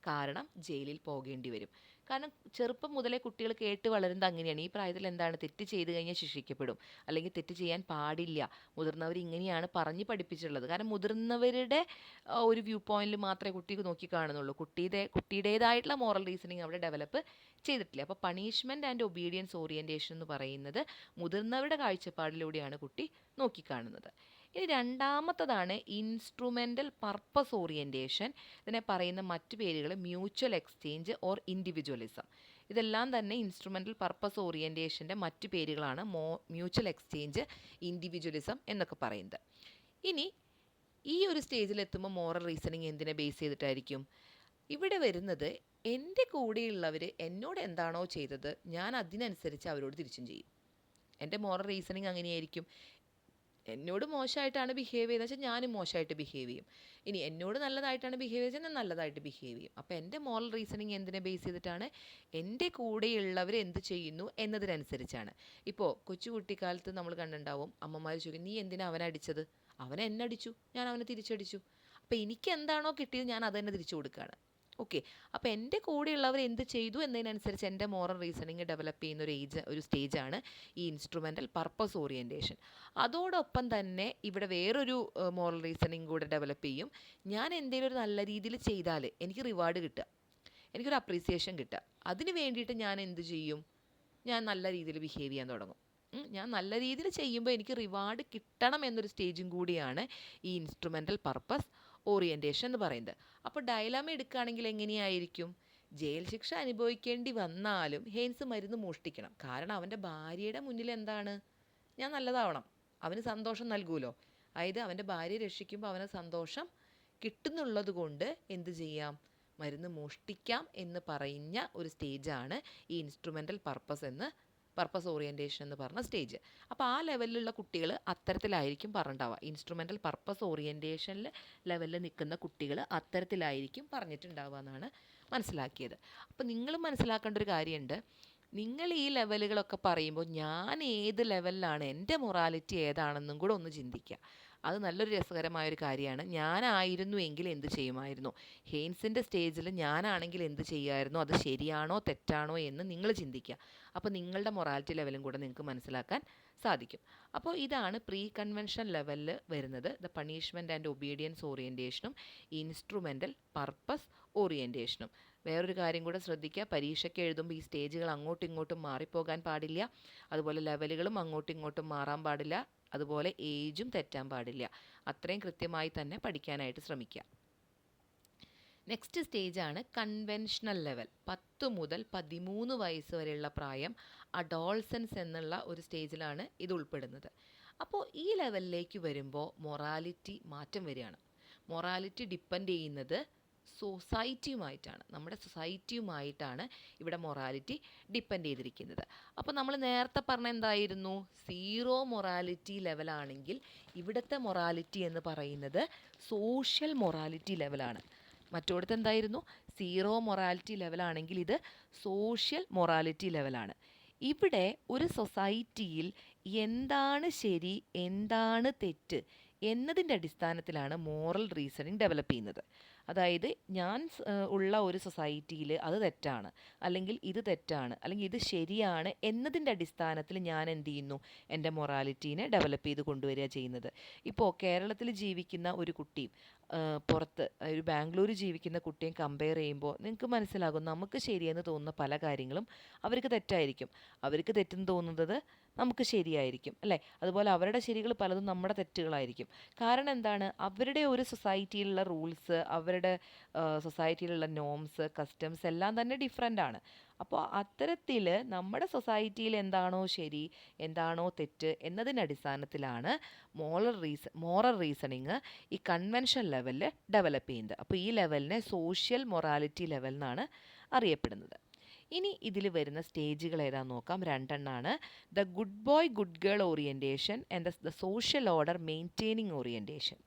കാരണം ജയിലിൽ പോകേണ്ടി വരും. കാരണം ചെറുപ്പം മുതലേ കുട്ടികൾ കേട്ട് വളരുന്നത് അങ്ങനെയാണ്. ഈ പ്രായത്തിൽ എന്താണ്? തെറ്റ് ചെയ്ത് കഴിഞ്ഞാൽ ശിക്ഷിക്കപ്പെടും, അല്ലെങ്കിൽ തെറ്റ് ചെയ്യാൻ പാടില്ല, മുതിർന്നവർ ഇങ്ങനെയാണ് പറഞ്ഞ് പഠിപ്പിച്ചിട്ടുള്ളത്. കാരണം മുതിർന്നവരുടെ ഒരു വ്യൂ പോയിന്റിൽ മാത്രമേ കുട്ടിക്ക് നോക്കി കാണുന്നുള്ളൂ. കുട്ടിയുടേതായിട്ടുള്ള മോറൽ റീസണിങ് അവിടെ ഡെവലപ്പ് ചെയ്തിട്ടില്ല. അപ്പോൾ പണിഷ്മെൻറ്റ് ആൻഡ് ഒബീഡിയൻസ് ഓറിയൻറ്റേഷൻ എന്ന് പറയുന്നത് മുതിർന്നവരുടെ കാഴ്ചപ്പാടിലൂടെയാണ് കുട്ടി നോക്കിക്കാണുന്നത്. ഇനി രണ്ടാമത്തതാണ് ഇൻസ്ട്രുമെൻ്റൽ പർപ്പസ് ഓറിയൻറ്റേഷൻ. ഇതിനെ പറയുന്ന മറ്റു പേരുകൾ മ്യൂച്വൽ എക്സ്ചേഞ്ച് ഓർ ഇൻഡിവിജ്വലിസം. ഇതെല്ലാം തന്നെ ഇൻസ്ട്രുമെൻ്റൽ പർപ്പസ് ഓറിയൻറ്റേഷൻ്റെ മറ്റു പേരുകളാണ്. മ്യൂച്വൽ എക്സ്ചേഞ്ച്, ഇൻഡിവിജ്വലിസം എന്നൊക്കെ പറയുന്നത്. ഇനി ഈ ഒരു സ്റ്റേജിലെത്തുമ്പോൾ മോറൽ റീസണിങ് എന്തിനെ ബേസ് ചെയ്തിട്ടായിരിക്കും? ഇവിടെ വരുന്നത് എൻ്റെ കൂടെയുള്ളവർ എന്നോട് എന്താണോ ചെയ്തത് ഞാൻ അതിനനുസരിച്ച് അവരോട് തിരിച്ചും ചെയ്യും. എൻ്റെ മോറൽ റീസണിങ് അങ്ങനെയായിരിക്കും. എന്നോട് മോശമായിട്ടാണ് ബിഹേവ് ചെയ്തതെന്ന് വെച്ചാൽ ഞാനും മോശമായിട്ട് ബിഹേവ് ചെയ്യും. ഇനി എന്നോട് നല്ലതായിട്ടാണ് ബിഹേവ് ചെയ്തത് ഞാൻ നല്ലതായിട്ട് ബിഹേവ് ചെയ്യും. അപ്പോൾ എൻ്റെ മോറൽ റീസണിങ് എന്തിനെ ബേസ് ചെയ്തിട്ടാണ്? എൻ്റെ കൂടെയുള്ളവർ എന്ത് ചെയ്യുന്നു എന്നതിനനുസരിച്ചാണ്. ഇപ്പോൾ കൊച്ചു കുട്ടിക്കാലത്ത് നമ്മൾ കണ്ടിട്ടുണ്ടാവും, അമ്മമാർ ചോദിക്കും, നീ എന്തിനാ അവനെ അടിച്ചത്? അവൻ എന്നെ അടിച്ചു, ഞാൻ അവനെ തിരിച്ചടിച്ചു. അപ്പോൾ എനിക്ക് എന്താണോ കിട്ടിയത് ഞാൻ അത് തന്നെ തിരിച്ചു കൊടുക്കുകയാണ്. ഓക്കെ, അപ്പോൾ എൻ്റെ കൂടെയുള്ളവർ എന്ത് ചെയ്തു എന്നതിനനുസരിച്ച് എൻ്റെ മോറൽ റീസണിങ് ഡെവലപ്പ് ചെയ്യുന്ന ഒരു സ്റ്റേജാണ് ഈ ഇൻസ്ട്രുമെൻ്റൽ പർപ്പസ് ഓറിയൻറ്റേഷൻ. അതോടൊപ്പം തന്നെ ഇവിടെ വേറൊരു മോറൽ റീസണിങ് കൂടെ ഡെവലപ്പ് ചെയ്യും. ഞാൻ എന്തെങ്കിലും ഒരു നല്ല രീതിയിൽ ചെയ്താൽ എനിക്ക് റിവാർഡ് കിട്ടുക, എനിക്കൊരു അപ്രീസിയേഷൻ കിട്ടുക. അതിന് വേണ്ടിയിട്ട് ഞാൻ എന്ത് ചെയ്യും? ഞാൻ നല്ല രീതിയിൽ ബിഹേവ് ചെയ്യാൻ തുടങ്ങും. ഞാൻ നല്ല രീതിയിൽ ചെയ്യുമ്പോൾ എനിക്ക് റിവാർഡ് കിട്ടണം എന്നൊരു സ്റ്റേജും കൂടിയാണ് ഈ ഇൻസ്ട്രുമെൻ്റൽ പർപ്പസ് ഓറിയൻറ്റേഷൻ എന്ന് പറയുന്നത്. അപ്പോൾ ഡയലമ എടുക്കുകയാണെങ്കിൽ എങ്ങനെയായിരിക്കും? ജയിൽ ശിക്ഷ അനുഭവിക്കേണ്ടി വന്നാലും ഹെയ്ൻസ് മരുന്ന് മോഷ്ടിക്കണം. കാരണം അവൻ്റെ ഭാര്യയുടെ മുന്നിൽ എന്താണ്? ഞാൻ നല്ലതാവണം, അവന് സന്തോഷം നൽകുമല്ലോ. അതായത് അവൻ്റെ ഭാര്യയെ രക്ഷിക്കുമ്പോൾ അവന് സന്തോഷം കിട്ടുന്നുള്ളത് കൊണ്ട് എന്ത് ചെയ്യാം? മരുന്ന് മോഷ്ടിക്കാം എന്ന് പറഞ്ഞ ഒരു സ്റ്റേജാണ് ഈ ഇൻസ്ട്രുമെൻ്റൽ പർപ്പസ് ഓറിയൻറ്റേഷൻ എന്ന് പറഞ്ഞ സ്റ്റേജ്. അപ്പോൾ ആ ലെവലിലുള്ള കുട്ടികൾ അത്തരത്തിലായിരിക്കും പറഞ്ഞിട്ടുണ്ടാവുക. ഇൻസ്ട്രുമെൻ്റൽ പർപ്പസ് ഓറിയൻറ്റേഷനിൽ ലെവലിൽ നിൽക്കുന്ന കുട്ടികൾ അത്തരത്തിലായിരിക്കും പറഞ്ഞിട്ടുണ്ടാവുക എന്നാണ് മനസ്സിലാക്കിയത്. അപ്പോൾ നിങ്ങൾ മനസ്സിലാക്കേണ്ട ഒരു കാര്യമുണ്ട്, നിങ്ങൾ ഈ ലെവലുകളൊക്കെ പറയുമ്പോൾ ഞാൻ ഏത് ലെവലിലാണ്, എൻ്റെ മൊറാലിറ്റി ഏതാണെന്നും കൂടെ ഒന്ന് ചിന്തിക്കുക. അത് നല്ലൊരു രസകരമായൊരു കാര്യമാണ്. ഞാനായിരുന്നു എങ്കിൽ എന്ത് ചെയ്യുമായിരുന്നു? ഹെയ്ൻസിൻ്റെ സ്റ്റേജിൽ ഞാനാണെങ്കിൽ എന്ത് ചെയ്യുമായിരുന്നു? അത് ശരിയാണോ തെറ്റാണോ എന്ന് നിങ്ങൾ ചിന്തിക്കുക. അപ്പോൾ നിങ്ങളുടെ മൊറാലിറ്റി ലെവലും കൂടെ നിങ്ങൾക്ക് മനസ്സിലാക്കാൻ സാധിക്കും. അപ്പോൾ ഇതാണ് പ്രീ കൺവെൻഷൻ ലെവലിൽ വരുന്നത്, ദ പണിഷ്മെൻറ്റ് ആൻഡ് ഒബീഡിയൻസ് ഓറിയൻറ്റേഷനും ഇൻസ്ട്രുമെൻ്റൽ പർപ്പസ് ഓറിയൻറ്റേഷനും. വേറൊരു കാര്യം കൂടെ ശ്രദ്ധിക്കുക, പരീക്ഷയ്ക്ക് എഴുതുമ്പോൾ ഈ സ്റ്റേജുകൾ അങ്ങോട്ടും ഇങ്ങോട്ടും മാറിപ്പോകാൻ പാടില്ല. അതുപോലെ ലെവലുകളും അങ്ങോട്ടും ഇങ്ങോട്ടും മാറാൻ പാടില്ല. അതുപോലെ ഏജും തെറ്റാൻ പാടില്ല. അത്രയും കൃത്യമായി തന്നെ പഠിക്കാനായിട്ട് ശ്രമിക്കുക. നെക്സ്റ്റ് സ്റ്റേജാണ് കൺവെൻഷണൽ ലെവൽ. 10 മുതൽ 13 വയസ്സ് വരെയുള്ള പ്രായം, അഡോൾസൻസ് എന്നുള്ള ഒരു സ്റ്റേജിലാണ് ഇത് ഉൾപ്പെടുന്നത്. അപ്പോൾ ഈ ലെവലിലേക്ക് വരുമ്പോൾ മൊറാലിറ്റി മാറ്റം വരികയാണ്. മൊറാലിറ്റി ഡിപ്പെൻഡ് ചെയ്യുന്നത് സൊസൈറ്റിയുമായിട്ടാണ്, നമ്മുടെ സൊസൈറ്റിയുമായിട്ടാണ് ഇവിടെ മൊറാലിറ്റി ഡിപ്പെൻഡ് ചെയ്തിരിക്കുന്നത്. അപ്പോൾ നമ്മൾ നേരത്തെ പറഞ്ഞ എന്തായിരുന്നു? സീറോ മൊറാലിറ്റി ലെവലാണെങ്കിൽ ഇവിടുത്തെ മൊറാലിറ്റി എന്ന് പറയുന്നത് സോഷ്യൽ മൊറാലിറ്റി ലെവലാണ്. മറ്റോടത്ത് എന്തായിരുന്നു? സീറോ മൊറാലിറ്റി ലെവലാണെങ്കിൽ ഇത് സോഷ്യൽ മൊറാലിറ്റി ലെവലാണ്. ഇവിടെ ഒരു സൊസൈറ്റിയിൽ എന്താണ് ശരി, എന്താണ് തെറ്റ് എന്നതിൻ്റെ അടിസ്ഥാനത്തിലാണ് മോറൽ റീസണിങ് ഡെവലപ്പ് ചെയ്യുന്നത്. അതായത് ഞാൻ ഉള്ള ഒരു സൊസൈറ്റിയിൽ അത് തെറ്റാണ്, അല്ലെങ്കിൽ ഇത് തെറ്റാണ്, അല്ലെങ്കിൽ ഇത് ശരിയാണ് എന്നതിൻ്റെ അടിസ്ഥാനത്തിൽ ഞാൻ എന്ത് ചെയ്യുന്നു? എൻ്റെ മൊറാലിറ്റീനെ ഡെവലപ്പ് ചെയ്ത് കൊണ്ടുവരിക ചെയ്യുന്നത്. ഇപ്പോൾ കേരളത്തിൽ ജീവിക്കുന്ന ഒരു കുട്ടിയും പുറത്ത് ഒരു ബാംഗ്ലൂർ ജീവിക്കുന്ന കുട്ടിയും കമ്പയർ ചെയ്യുമ്പോൾ നിങ്ങൾക്ക് മനസ്സിലാകും, നമുക്ക് ശരിയെന്ന് തോന്നുന്ന പല കാര്യങ്ങളും അവർക്ക് തെറ്റായിരിക്കും. അവർക്ക് തെറ്റെന്ന് തോന്നുന്നത് നമുക്ക് ശരിയായിരിക്കും, അല്ലേ? അതുപോലെ അവരുടെ ശരികൾ പലതും നമ്മുടെ തെറ്റുകളായിരിക്കും. കാരണം എന്താണ്? അവരുടെ ഒരു സൊസൈറ്റിയിലുള്ള റൂൾസ്, അവരുടെ സൊസൈറ്റിയിലുള്ള നോംസ്, കസ്റ്റംസ് എല്ലാം തന്നെ ഡിഫറെൻ്റ് ആണ്. അപ്പോൾ അത്തരത്തിൽ നമ്മുടെ സൊസൈറ്റിയിൽ എന്താണോ ശരി, എന്താണോ തെറ്റ് എന്നതിൻ്റെ അടിസ്ഥാനത്തിലാണ് മോറൽ റീസണിങ് ഈ കൺവെൻഷൻ ലെവലിൽ ഡെവലപ്പ് ചെയ്യുന്നത്. അപ്പോൾ ഈ ലെവലിനെ സോഷ്യൽ മൊറാലിറ്റി ലെവൽ എന്നാണ് അറിയപ്പെടുന്നത്. ഇനി ഇതിൽ വരുന്ന സ്റ്റേജുകൾ ഏതാണെന്ന് നോക്കാം. 2 എണ്ണമാണ്. The good boy good girl orientation and the social order maintaining orientation.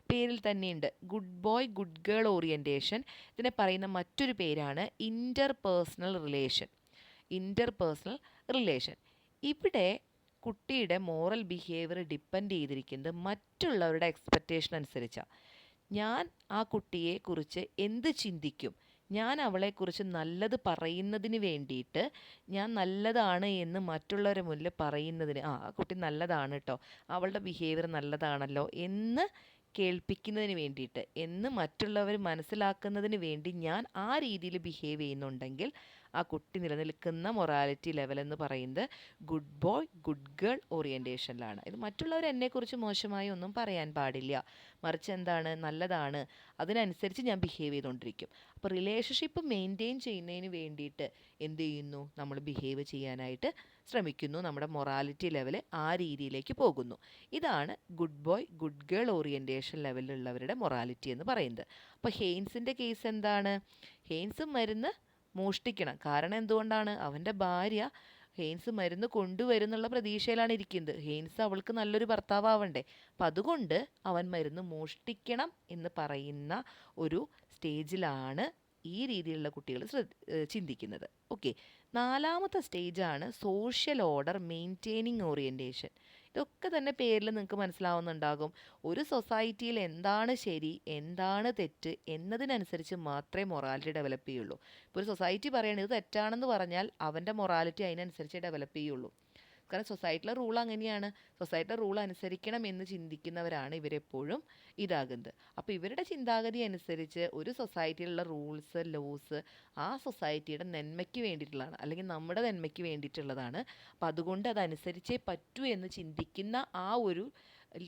പേരിൽ തന്നെയുണ്ട് good boy good girl orientation. ഇതിനെ പറയുന്ന മറ്റൊരു പേരാണ് ഇൻ്റർപേഴ്സണൽ റിലേഷൻ. ഇവിടെ കുട്ടിയുടെ മോറൽ ബിഹേവിയർ ഡിപ്പെൻഡ് ചെയ്തിരിക്കുന്നത് മറ്റുള്ളവരുടെ എക്സ്പെക്റ്റേഷൻ അനുസരിച്ചാണ്. ഞാൻ ആ കുട്ടിയെക്കുറിച്ച് എന്ത് ചിന്തിക്കും, ഞാൻ അവളെക്കുറിച്ച് നല്ലത് പറയുന്നതിന് വേണ്ടിയിട്ട്, ഞാൻ നല്ലതാണ് എന്ന് മറ്റുള്ളവരുടെ മുന്നിൽ പറയുന്നതിന്, ആ കുട്ടി നല്ലതാണ് കേട്ടോ, അവളുടെ ബിഹേവിയർ നല്ലതാണല്ലോ എന്ന് കേൾപ്പിക്കുന്നതിന് വേണ്ടിയിട്ട്, എന്ന് മറ്റുള്ളവർ മനസ്സിലാക്കുന്നതിന് വേണ്ടി ഞാൻ ആ രീതിയിൽ ബിഹേവ് ചെയ്യുന്നുണ്ടെങ്കിൽ ആ കുട്ടി നിലനിൽക്കുന്ന മൊറാലിറ്റി ലെവൽ എന്ന് പറയുന്നത് ഗുഡ് ബോയ് ഗുഡ് ഗേൾ ഓറിയൻറ്റേഷനിലാണ്. ഇത് മറ്റുള്ളവർ എന്നെക്കുറിച്ച് മോശമായി ഒന്നും പറയാൻ പാടില്ല, മറിച്ച് എന്താണ് നല്ലതാണ്, അതിനനുസരിച്ച് ഞാൻ ബിഹേവ് ചെയ്തുകൊണ്ടിരിക്കും. അപ്പോൾ റിലേഷൻഷിപ്പ് മെയിൻറ്റെയിൻ ചെയ്യുന്നതിന് വേണ്ടിയിട്ട് എന്ത് ചെയ്യുന്നു, നമ്മൾ ബിഹേവ് ചെയ്യാനായിട്ട് ശ്രമിക്കുന്നു, നമ്മുടെ മൊറാലിറ്റി ലെവൽ ആ രീതിയിലേക്ക് പോകുന്നു. ഇതാണ് good boy good girl orientation ലെവലിലുള്ളവരുടെ മൊറാലിറ്റി എന്ന് പറയുന്നത്. അപ്പോൾ ഹെയ്ൻസിൻ്റെ കേസ് എന്താണ്? ഹെയ്ൻസ് മരുന്ന് മോഷ്ടിക്കണം. കാരണം എന്തുകൊണ്ടാണ്? അവൻ്റെ ഭാര്യ ഹെയ്ൻസ് മരുന്ന് കൊണ്ടുവരുന്നുള്ള പ്രതീക്ഷയിലാണ് ഇരിക്കുന്നത്. ഹെയ്ൻസ് അവൾക്ക് നല്ലൊരു ഭർത്താവണ്ടേ. അപ്പം അതുകൊണ്ട് അവൻ മരുന്ന് മോഷ്ടിക്കണം എന്ന് പറയുന്ന ഒരു സ്റ്റേജിലാണ് ഈ രീതിയിലുള്ള കുട്ടികൾ ചിന്തിക്കുന്നത്. ഓക്കെ, നാലാമത്തെ സ്റ്റേജാണ് സോഷ്യൽ ഓർഡർ മെയിൻറ്റെയിനിങ് ഓറിയൻറ്റേഷൻ. ഇതൊക്കെ തന്നെ പേരിൽ നിങ്ങൾക്ക് മനസ്സിലാവുന്നുണ്ടാകും. ഒരു സൊസൈറ്റിയിൽ എന്താണ് ശരി എന്താണ് തെറ്റ് എന്നതിനനുസരിച്ച് മാത്രമേ മൊറാലിറ്റി ഡെവലപ്പ് ചെയ്യുള്ളൂ. ഇപ്പോൾ ഒരു സൊസൈറ്റി പറയുന്നത് ഇത് തെറ്റാണെന്ന് പറഞ്ഞാൽ അവൻ്റെ മൊറാലിറ്റി അതിനനുസരിച്ച് ഡെവലപ്പ് ചെയ്യുള്ളൂ. കാരണം സൊസൈറ്റിയിലെ റൂൾ അങ്ങനെയാണ്. സൊസൈറ്റിയിലെ റൂൾ അനുസരിക്കണം എന്ന് ചിന്തിക്കുന്നവരാണ് ഇവരെപ്പോഴും ഇതാകുന്നത്. അപ്പോൾ ഇവരുടെ ചിന്താഗതി അനുസരിച്ച് ഒരു സൊസൈറ്റിയിലുള്ള റൂൾസ് ലോസ് ആ സൊസൈറ്റിയുടെ നന്മയ്ക്ക് വേണ്ടിയിട്ടുള്ളതാണ്, അല്ലെങ്കിൽ നമ്മുടെ നന്മയ്ക്ക് വേണ്ടിയിട്ടുള്ളതാണ്. അപ്പോൾ അതുകൊണ്ട് അതനുസരിച്ചേ പറ്റൂ എന്ന് ചിന്തിക്കുന്ന ആ ഒരു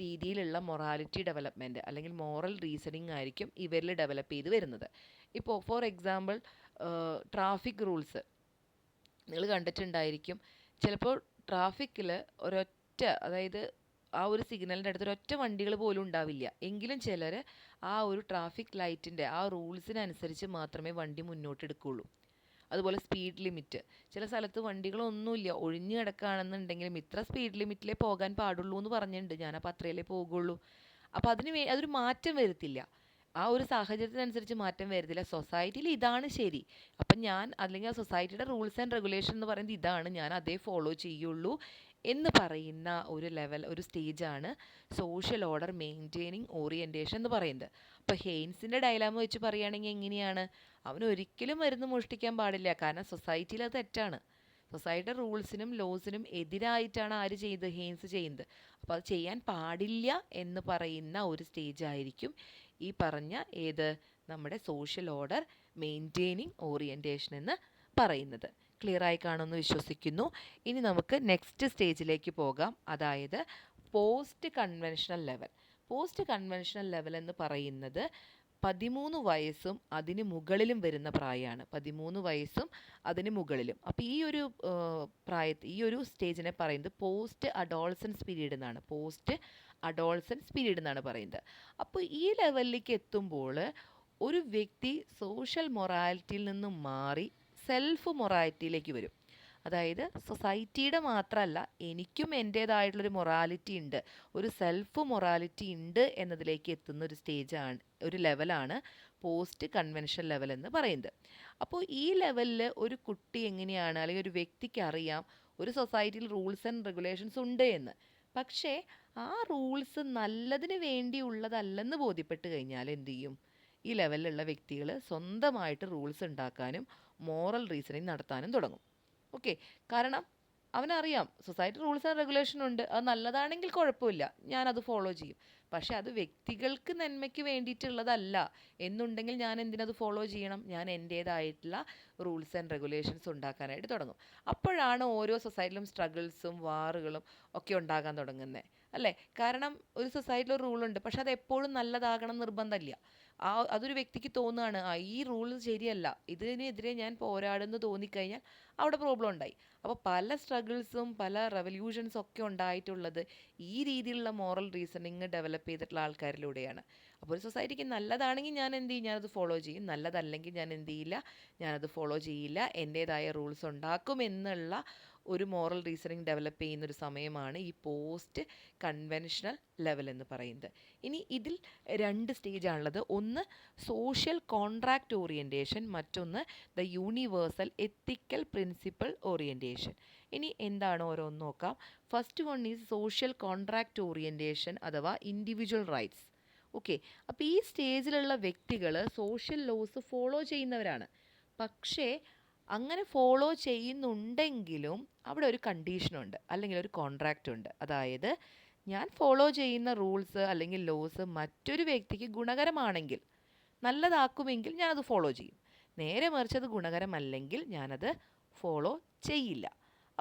രീതിയിലുള്ള മൊറാലിറ്റി ഡെവലപ്മെൻറ്റ് അല്ലെങ്കിൽ മോറൽ റീസണിങ് ആയിരിക്കും ഇവരിൽ ഡെവലപ്പ് ചെയ്ത് വരുന്നത്. ഇപ്പോൾ ഫോർ എക്സാമ്പിൾ ട്രാഫിക് റൂൾസ് നിങ്ങൾ കണ്ടിട്ടുണ്ടായിരിക്കും. ചിലപ്പോൾ ട്രാഫിക്കിൽ ഒരൊറ്റ, അതായത് ആ ഒരു സിഗ്നലിൻ്റെ അടുത്ത് ഒരൊറ്റ വണ്ടികൾ പോലും ഉണ്ടാവില്ല. എങ്കിലും ചിലർ ആ ഒരു ട്രാഫിക് ലൈറ്റിൻ്റെ ആ റൂൾസിനനുസരിച്ച് മാത്രമേ വണ്ടി മുന്നോട്ട് എടുക്കുകയുള്ളൂ. അതുപോലെ സ്പീഡ് ലിമിറ്റ്, ചില സ്ഥലത്ത് വണ്ടികളൊന്നുമില്ല, ഒഴിഞ്ഞു കിടക്കുകയാണെന്നുണ്ടെങ്കിലും ഇത്ര സ്പീഡ് ലിമിറ്റിലേ പോകാൻ പാടുള്ളൂ എന്ന് പറഞ്ഞിട്ടുണ്ട്, ഞാനപ്പോൾ അത്രയല്ലേ പോകുള്ളൂ. അപ്പോൾ അതൊരു മാറ്റം വരുത്തില്ല. ആ ഒരു സാഹചര്യത്തിനനുസരിച്ച് മാറ്റം വരുന്നില്ല. സൊസൈറ്റിയിൽ ഇതാണ് ശരി, അപ്പം ഞാൻ അല്ലെങ്കിൽ ആ സൊസൈറ്റിയുടെ റൂൾസ് ആൻഡ് റെഗുലേഷൻ എന്ന് പറയുന്നത് ഇതാണ്, ഞാൻ അതേ ഫോളോ ചെയ്യുള്ളൂ എന്ന് പറയുന്ന ഒരു ലെവൽ, ഒരു സ്റ്റേജാണ് സോഷ്യൽ ഓർഡർ മെയിൻറ്റെയിനിങ് ഓറിയൻറ്റേഷൻ എന്ന് പറയുന്നത്. അപ്പോൾ ഹെയ്ൻസിൻ്റെ ഡയലാമ വെച്ച് പറയുകയാണെങ്കിൽ എങ്ങനെയാണ്? അവൻ ഒരിക്കലും മരുന്ന് മോഷ്ടിക്കാൻ പാടില്ല, കാരണം സൊസൈറ്റിയിൽ അത് തെറ്റാണ്. സൊസൈറ്റിയുടെ റൂൾസിനും ലോസിനും എതിരായിട്ടാണ് ആര് ചെയ്ത് ഹെയ്ൻസ് ചെയ്യുന്നത്. അപ്പോൾ അത് ചെയ്യാൻ പാടില്ല എന്ന് പറയുന്ന ഒരു സ്റ്റേജ് ആയിരിക്കും ഈ പറഞ്ഞ നമ്മുടെ സോഷ്യൽ ഓർഡർ മെയിൻറ്റെയിനിങ് ഓറിയൻറ്റേഷൻ എന്ന് പറയുന്നത്. ക്ലിയർ ആയി കാണുമെന്ന് വിശ്വസിക്കുന്നു. ഇനി നമുക്ക് നെക്സ്റ്റ് സ്റ്റേജിലേക്ക് പോകാം, അതായത് post conventional level. Post conventional level എന്ന് പറയുന്നത് 13 വയസ്സും അതിന് മുകളിലും വരുന്ന പ്രായമാണ്. 13 വയസ്സും അതിന് മുകളിലും. അപ്പോൾ ഈ ഒരു സ്റ്റേജിനെ പറയുന്നത് പോസ്റ്റ് അഡോൾസൻസ് പീരീഡ് എന്നാണ്. പോസ്റ്റ് അഡോൾസൻസ് പീരീഡ് എന്നാണ് പറയുന്നത്. അപ്പോൾ ഈ ലെവലിലേക്ക് എത്തുമ്പോൾ ഒരു വ്യക്തി സോഷ്യൽ മൊറാലിറ്റിയിൽ നിന്നും മാറി സെൽഫ് മൊറാലിറ്റിയിലേക്ക് വരും. അതായത് സൊസൈറ്റിയുടെ മാത്രമല്ല, എനിക്കും എൻ്റേതായിട്ടുള്ളൊരു മൊറാലിറ്റി ഉണ്ട്, ഒരു സെൽഫ് മൊറാലിറ്റി ഉണ്ട് എന്നതിലേക്ക് എത്തുന്ന ഒരു സ്റ്റേജാണ്, ഒരു ലെവലാണ് പോസ്റ്റ് കൺവെൻഷൻ ലെവൽ എന്ന് പറയുന്നത്. അപ്പോൾ ഈ ലെവലിൽ ഒരു കുട്ടി എങ്ങനെയാണ്, അല്ലെങ്കിൽ ഒരു വ്യക്തിക്ക് അറിയാം ഒരു സൊസൈറ്റിയിൽ റൂൾസ് ആൻഡ് റെഗുലേഷൻസ് ഉണ്ട് എന്ന്. പക്ഷേ ആ റൂൾസ് നല്ലതിന് വേണ്ടിയുള്ളതല്ലെന്ന് ബോധ്യപ്പെട്ട് കഴിഞ്ഞാൽ എന്ത് ചെയ്യും? ഈ ലെവലിലുള്ള വ്യക്തികൾ സ്വന്തമായിട്ട് റൂൾസ് ഉണ്ടാക്കാനും മോറൽ റീസണിങ് നടത്താനും തുടങ്ങും. ഓക്കെ, കാരണം അവനറിയാം സൊസൈറ്റി റൂൾസ് ആൻഡ് റെഗുലേഷൻ ഉണ്ട്, അത് നല്ലതാണെങ്കിൽ കുഴപ്പമില്ല, ഞാനത് ഫോളോ ചെയ്യും. പക്ഷെ അത് വ്യക്തികൾക്ക് നന്മയ്ക്ക് വേണ്ടിയിട്ടുള്ളതല്ല എന്നുണ്ടെങ്കിൽ ഞാൻ എന്തിനത് ഫോളോ ചെയ്യണം? ഞാൻ എൻ്റേതായിട്ടുള്ള റൂൾസ് ആൻഡ് റെഗുലേഷൻസ് ഉണ്ടാക്കാനായിട്ട് തുടങ്ങും. അപ്പോഴാണ് ഓരോ സൊസൈറ്റിയിലും സ്ട്രഗിൾസും വാറുകളും ഒക്കെ ഉണ്ടാകാൻ തുടങ്ങുന്നത്, അല്ലേ? കാരണം ഒരു സൊസൈറ്റിയിൽ ഒരു റൂളുണ്ട്, പക്ഷെ അത് എപ്പോഴും നല്ലതാകണം നിർബന്ധമില്ല. അതൊരു വ്യക്തിക്ക് തോന്നുകയാണ് ഈ റൂൾ ശരിയല്ല, ഇതിനെതിരെ ഞാൻ പോരാടുന്നു തോന്നിക്കഴിഞ്ഞാൽ അവിടെ പ്രോബ്ലം ഉണ്ടായി. അപ്പോൾ പല സ്ട്രഗിൾസും പല റെവല്യൂഷൻസും ഒക്കെ ഉണ്ടായിട്ടുള്ളത് ഈ രീതിയിലുള്ള മോറൽ റീസണിങ് ഡെവലപ്പ് ചെയ്തിട്ടുള്ള ആൾക്കാരിലൂടെയാണ്. അപ്പോൾ ഒരു സൊസൈറ്റിക്ക് നല്ലതാണെങ്കിൽ ഞാൻ എന്ത് ചെയ്യും? ഞാനത് ഫോളോ ചെയ്യും. നല്ലതല്ലെങ്കിൽ ഞാൻ എന്ത് ചെയ്യില്ല? ഞാനത് ഫോളോ ചെയ്യില്ല, എൻ്റേതായ റൂൾസ് ഉണ്ടാക്കും എന്നുള്ള ഒരു മോറൽ റീസണിങ് ഡെവലപ്പ് ചെയ്യുന്നൊരു സമയമാണ് ഈ പോസ്റ്റ് കൺവെൻഷണൽ ലെവൽ എന്ന് പറയുന്നത്. ഇനി ഇതിൽ 2 സ്റ്റേജാണുള്ളത്. ഒന്ന് സോഷ്യൽ കോൺട്രാക്റ്റ് ഓറിയൻറ്റേഷൻ, മറ്റൊന്ന് the universal ethical principle orientation. ഇനി എന്താണ് ഓരോന്ന് നോക്കാം. First one is social contract orientation അഥവാ ഇൻഡിവിജ്വൽ റൈറ്റ്സ്. ഓക്കെ, അപ്പോൾ ഈ സ്റ്റേജിലുള്ള വ്യക്തികൾ സോഷ്യൽ ലോസ് ഫോളോ ചെയ്യുന്നവരാണ്. പക്ഷേ അങ്ങനെ ഫോളോ ചെയ്യുന്നുണ്ടെങ്കിലും അവിടെ ഒരു കണ്ടീഷനുണ്ട്, അല്ലെങ്കിൽ ഒരു കോൺട്രാക്റ്റ് ഉണ്ട്. അതായത് ഞാൻ ഫോളോ ചെയ്യുന്ന റൂൾസ് അല്ലെങ്കിൽ ലോസ് മറ്റൊരു വ്യക്തിക്ക് ഗുണകരമാണെങ്കിൽ, നല്ലതാക്കുമെങ്കിൽ ഞാനത് ഫോളോ ചെയ്യും. നേരെ മറിച്ച് അത് ഗുണകരമല്ലെങ്കിൽ ഞാനത് ഫോളോ ചെയ്യില്ല.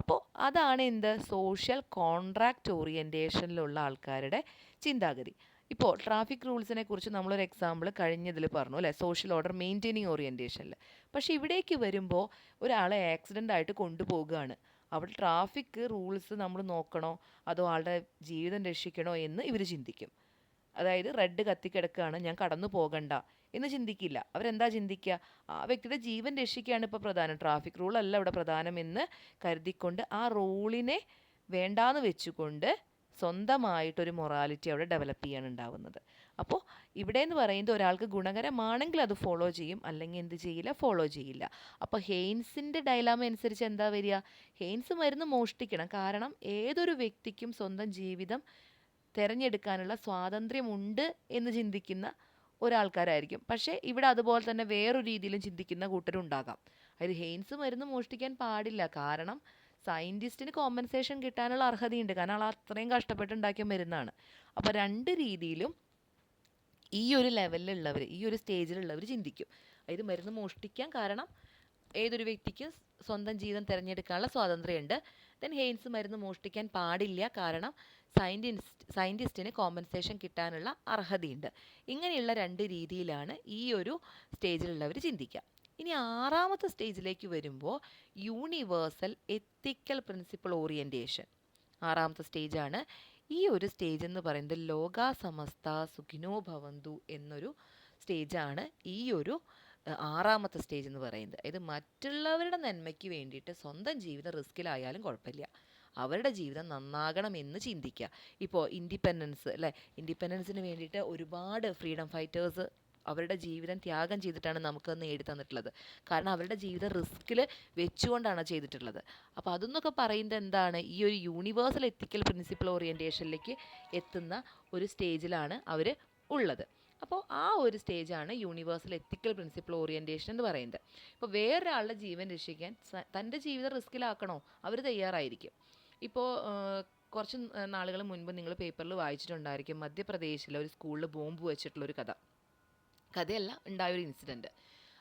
അപ്പോൾ അതാണ് എന്ത് സോഷ്യൽ കോൺട്രാക്റ്റ് ഓറിയൻറ്റേഷനിലുള്ള ആൾക്കാരുടെ ചിന്താഗതി. ഇപ്പോൾ ട്രാഫിക് റൂൾസിനെ കുറിച്ച് നമ്മളൊരു എക്സാമ്പിൾ കഴിഞ്ഞതിൽ പറഞ്ഞു അല്ലേ, സോഷ്യൽ ഓർഡർ മെയിൻറ്റെയിനിങ് ഓറിയൻറ്റേഷനിൽ. പക്ഷേ ഇവിടേക്ക് വരുമ്പോൾ ഒരാളെ ആക്സിഡൻ്റ് ആയിട്ട് കൊണ്ടുപോകുകയാണ്. അവിടെ ട്രാഫിക് റൂൾസ് നമ്മൾ നോക്കണോ അതോ ആളുടെ ജീവിതം രക്ഷിക്കണോ എന്ന് ഇവർ ചിന്തിക്കും. അതായത് റെഡ് കത്തിക്കിടക്കുകയാണ്, ഞാൻ കടന്നു പോകണ്ട എന്ന് ചിന്തിക്കില്ല. അവരെന്താ ചിന്തിക്കുക, ആ വ്യക്തിയുടെ ജീവൻ രക്ഷിക്കുകയാണ് ഇപ്പോൾ പ്രധാനം, ട്രാഫിക് റൂൾ അല്ല ഇവിടെ പ്രധാനമെന്ന് കരുതിക്കൊണ്ട് ആ റൂളിനെ വേണ്ടാന്ന് വെച്ചുകൊണ്ട് സ്വന്തമായിട്ടൊരു മൊറാലിറ്റി അവിടെ ഡെവലപ്പ് ചെയ്യാണ് ഉണ്ടാവുന്നത്. അപ്പോൾ ഇവിടെ എന്ന് പറയുന്നത് ഒരാൾക്ക് ഗുണകരമാണെങ്കിൽ അത് ഫോളോ ചെയ്യും, അല്ലെങ്കിൽ എന്ത് ചെയ്യില്ല, ഫോളോ ചെയ്യില്ല. അപ്പോൾ ഹെയ്ൻസിൻ്റെ ഡയലാമ അനുസരിച്ച് എന്താ വരിക, ഹെയ്ൻസ് മരുന്ന് മോഷ്ടിക്കണം, കാരണം ഏതൊരു വ്യക്തിക്കും സ്വന്തം ജീവിതം തിരഞ്ഞെടുക്കാനുള്ള സ്വാതന്ത്ര്യമുണ്ട് എന്ന് ചിന്തിക്കുന്ന ഒരാൾക്കാരായിരിക്കും. പക്ഷേ ഇവിടെ അതുപോലെ തന്നെ വേറൊരു രീതിയിലും ചിന്തിക്കുന്ന കൂട്ടരും ഉണ്ടാകാം. അതായത് ഹെയ്ൻസ് മരുന്ന് മോഷ്ടിക്കാൻ പാടില്ല, കാരണം സയൻറ്റിസ്റ്റിന് കോമ്പൻസേഷൻ കിട്ടാനുള്ള അർഹതയുണ്ട്, കാരണം ആൾ അത്രയും കഷ്ടപ്പെട്ടുണ്ടാക്കിയ മരുന്നാണ്. അപ്പോൾ രണ്ട് രീതിയിലും ഈ ഒരു ലെവലിലുള്ളവർ, ഈ ഒരു സ്റ്റേജിലുള്ളവർ ചിന്തിക്കും. അതായത് മരുന്ന് മോഷ്ടിക്കാൻ കാരണം ഏതൊരു വ്യക്തിക്കും സ്വന്തം ജീവിതം തിരഞ്ഞെടുക്കാനുള്ള സ്വാതന്ത്ര്യമുണ്ട്. ദെൻ ഹെയ്ൻസ് മരുന്ന് മോഷ്ടിക്കാൻ പാടില്ല, കാരണം സയൻറ്റിസ്റ്റിന് കോമ്പൻസേഷൻ കിട്ടാനുള്ള അർഹതയുണ്ട്. ഇങ്ങനെയുള്ള രണ്ട് രീതിയിലാണ് ഈ ഒരു സ്റ്റേജിലുള്ളവർ ചിന്തിക്കുക. ഇനി ആറാമത്തെ സ്റ്റേജിലേക്ക് വരുമ്പോൾ യൂണിവേഴ്സൽ എത്തിക്കൽ പ്രിൻസിപ്പിൾ ഓറിയൻറ്റേഷൻ ആറാമത്തെ സ്റ്റേജാണ്. ഈ ഒരു സ്റ്റേജ് എന്ന് പറയുന്നത് ലോകാ സമസ്ത സുഖിനോ ഭവന്തു എന്നൊരു സ്റ്റേജാണ് ഈ ഒരു ആറാമത്തെ സ്റ്റേജ് എന്ന് പറയുന്നത്. അതായത് മറ്റുള്ളവരുടെ നന്മയ്ക്ക് വേണ്ടിയിട്ട് സ്വന്തം ജീവിതം റിസ്കിലായാലും കുഴപ്പമില്ല, അവരുടെ ജീവിതം നന്നാകണമെന്ന് ചിന്തിക്കുക. ഇപ്പോൾ ഇൻഡിപെൻഡൻസ് അല്ലേ, ഇൻഡിപെൻഡൻസിന് വേണ്ടിയിട്ട് ഒരുപാട് ഫ്രീഡം ഫൈറ്റേഴ്സ് അവരുടെ ജീവിതം ത്യാഗം ചെയ്തിട്ടാണ് നമുക്ക് നേടി തന്നിട്ടുള്ളത്. കാരണം അവരുടെ ജീവിതം റിസ്കിൽ വെച്ചുകൊണ്ടാണ് ചെയ്തിട്ടുള്ളത്. അപ്പോൾ അതെന്നൊക്കെ പറയുന്നത് എന്താണ്, ഈ ഒരു യൂണിവേഴ്സൽ എത്തിക്കൽ പ്രിൻസിപ്പിൾ ഓറിയൻറ്റേഷനിലേക്ക് എത്തുന്ന ഒരു സ്റ്റേജിലാണ് അവർ ഉള്ളത്. അപ്പോൾ ആ ഒരു സ്റ്റേജാണ് യൂണിവേഴ്സൽ എത്തിക്കൽ പ്രിൻസിപ്പിൾ ഓറിയൻറ്റേഷൻ എന്ന് പറയുന്നത്. ഇപ്പോൾ വേറൊരാളുടെ ജീവൻ രക്ഷിക്കാൻ തൻ്റെ ജീവിതം റിസ്കിലാക്കണോ അവർ തയ്യാറായിരിക്കും. ഇപ്പോൾ കുറച്ച് നാളുകൾ മുൻപ് നിങ്ങൾ പേപ്പറിൽ വായിച്ചിട്ടുണ്ടായിരിക്കും, മധ്യപ്രദേശിലെ ഒരു സ്കൂളിൽ ബോംബ് വെച്ചിട്ടുള്ളൊരു കഥയല്ല, ഉണ്ടായൊരു ഇൻസിഡൻറ്റ്.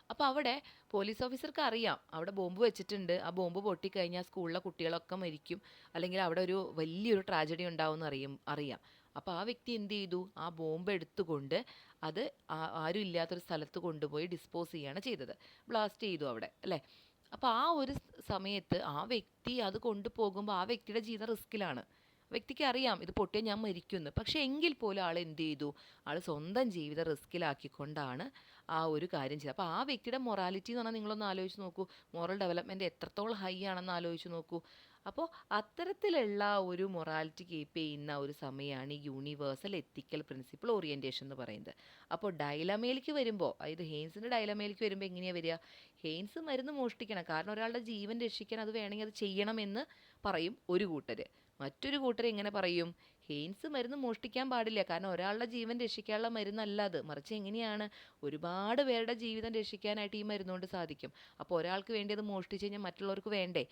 അപ്പോൾ അവിടെ പോലീസ് ഓഫീസർക്ക് അറിയാം അവിടെ ബോംബ് വെച്ചിട്ടുണ്ട്, ആ ബോംബ് പൊട്ടിക്കഴിഞ്ഞാൽ സ്കൂളിലെ കുട്ടികളൊക്കെ മരിക്കും, അല്ലെങ്കിൽ അവിടെ ഒരു വലിയൊരു ട്രാജഡി ഉണ്ടാവുമെന്ന് അറിയാം. അപ്പോൾ ആ വ്യക്തി എന്ത് ചെയ്തു, ആ ബോംബ് എടുത്തുകൊണ്ട് അത് ആരും ഇല്ലാത്തൊരു സ്ഥലത്ത് കൊണ്ടുപോയി ഡിസ്പോസ് ചെയ്യുകയാണ് ചെയ്തത്, ബ്ലാസ്റ്റ് ചെയ്തു അവിടെ അല്ലേ. അപ്പോൾ ആ ഒരു സമയത്ത് ആ വ്യക്തി അത് കൊണ്ടുപോകുമ്പോൾ ആ വ്യക്തിയുടെ ജീവിതം റിസ്കിലാണ്. വ്യക്തിക്ക് അറിയാം ഇത് പൊട്ടിയാൽ ഞാൻ മരിക്കുമെന്ന്, പക്ഷേ എങ്കിൽ പോലും ആൾ എന്ത് ചെയ്തു, ആൾ സ്വന്തം ജീവിതം റിസ്കിലാക്കിക്കൊണ്ടാണ് ആ ഒരു കാര്യം ചെയ്തത്. അപ്പോൾ ആ വ്യക്തിയുടെ മൊറാലിറ്റി എന്ന് പറഞ്ഞാൽ നിങ്ങളൊന്ന് ആലോചിച്ച് നോക്കൂ, മോറൽ ഡെവലപ്മെൻറ്റ് എത്രത്തോളം ഹൈ ആണെന്ന് ആലോചിച്ച് നോക്കൂ. അപ്പോൾ അത്തരത്തിലുള്ള ഒരു മൊറാലിറ്റി കീപ്പ് ചെയ്യുന്ന ഒരു സമയമാണ് ഈ യൂണിവേഴ്സൽ എത്തിക്കൽ പ്രിൻസിപ്പിൾ ഓറിയൻറ്റേഷൻ എന്ന് പറയുന്നത്. അപ്പോൾ ഡൈലമയിലേക്ക് വരുമ്പോൾ, അതായത് ഹെയ്ൻസിൻ്റെ ഡൈലമയിലേക്ക് വരുമ്പോൾ എങ്ങനെയാണ് വരിക, ഹെയ്ൻസ് മരുന്ന് മോഷ്ടിക്കണം, കാരണം ഒരാളുടെ ജീവൻ രക്ഷിക്കാൻ അത് വേണമെങ്കിൽ അത് ചെയ്യണമെന്ന് പറയും ഒരു കൂട്ടർ. മറ്റൊരു കൂട്ടർ എങ്ങനെ പറയും, ഹെയ്ൻസ് മരുന്ന് മോഷ്ടിക്കാൻ പാടില്ല, കാരണം ഒരാളുടെ ജീവൻ രക്ഷിക്കാനുള്ള മരുന്നല്ല അത്, മറിച്ച് എങ്ങനെയാണ് ഒരുപാട് പേരുടെ ജീവിതം രക്ഷിക്കാനായിട്ട് ഈ മരുന്നുകൊണ്ട് സാധിക്കും. അപ്പോൾ ഒരാൾക്ക് വേണ്ടി അത് മോഷ്ടിച്ച് കഴിഞ്ഞാൽ മറ്റുള്ളവർക്ക് വേണ്ടേ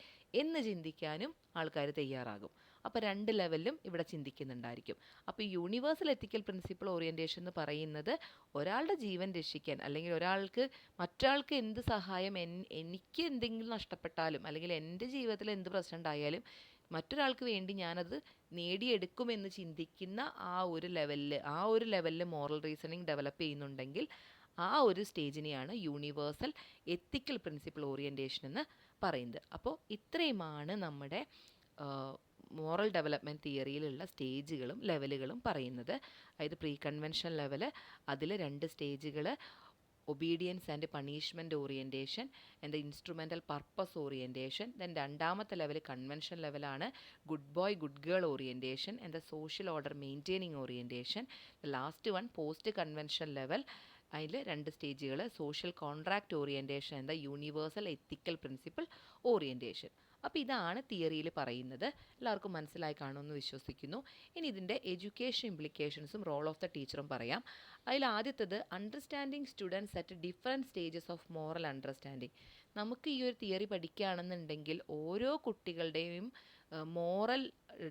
എന്ന് ചിന്തിക്കാനും ആൾക്കാർ തയ്യാറാകും. അപ്പോൾ രണ്ട് ലെവലിലും ഇവിടെ ചിന്തിക്കുന്നുണ്ടായിരിക്കും. അപ്പോൾ യൂണിവേഴ്സൽ എത്തിക്കൽ പ്രിൻസിപ്പിൾ ഓറിയൻറ്റേഷൻ എന്ന് പറയുന്നത് ഒരാളുടെ ജീവൻ രക്ഷിക്കാൻ, അല്ലെങ്കിൽ ഒരാൾക്ക് മറ്റൊരാൾക്ക് എന്ത് സഹായം, എനിക്ക് എന്തെങ്കിലും നഷ്ടപ്പെട്ടാലും അല്ലെങ്കിൽ എൻ്റെ ജീവിതത്തിൽ എന്ത് പ്രശ്നം ഉണ്ടായാലും മറ്റൊരാൾക്ക് വേണ്ടി ഞാനത് നേടിയെടുക്കുമെന്ന് ചിന്തിക്കുന്ന ആ ഒരു ലെവലിൽ മോറൽ റീസണിങ് ഡെവലപ്പ് ചെയ്യുന്നുണ്ടെങ്കിൽ ആ ഒരു സ്റ്റേജിനെയാണ് യൂണിവേഴ്സൽ എത്തിക്കൽ പ്രിൻസിപ്പിൾ ഓറിയൻറ്റേഷൻ എന്ന് പറയുന്നത്. അപ്പോൾ ഇത്രയുമാണ് നമ്മുടെ മോറൽ ഡെവലപ്മെൻറ്റ് തിയറിയിലുള്ള സ്റ്റേജുകളും ലെവലുകളും പറയുന്നത്. അതായത് പ്രീ കൺവെൻഷൻ ലെവൽ, അതിൽ രണ്ട് സ്റ്റേജുകൾ, obedience and punishment orientation and instrumental purpose orientation. Then രണ്ടാമത്തെ ലെവൽ കൺവെൻഷൻ ലെവലാണ് good boy good girl orientation and the social order maintaining orientation. The last one post convention level, അതിൽ രണ്ട് സ്റ്റേജുകൾ, social contract orientation and the universal ethical principle orientation. അപ്പോൾ ഇതാണ് തിയറിയിൽ പറയുന്നത്. എല്ലാവർക്കും മനസ്സിലായി കാണുമെന്ന് വിശ്വസിക്കുന്നു. ഇനി ഇതിൻ്റെ എഡ്യൂക്കേഷൻ ഇംപ്ലിക്കേഷൻസും റോൾ ഓഫ് ദ ടീച്ചറും പറയാം. അതിൽ ആദ്യത്തേത് understanding students at different stages of moral understanding. നമുക്ക് ഈ ഒരു തിയറി പഠിക്കുകയാണെന്നുണ്ടെങ്കിൽ ഓരോ കുട്ടികളുടെയും മോറൽ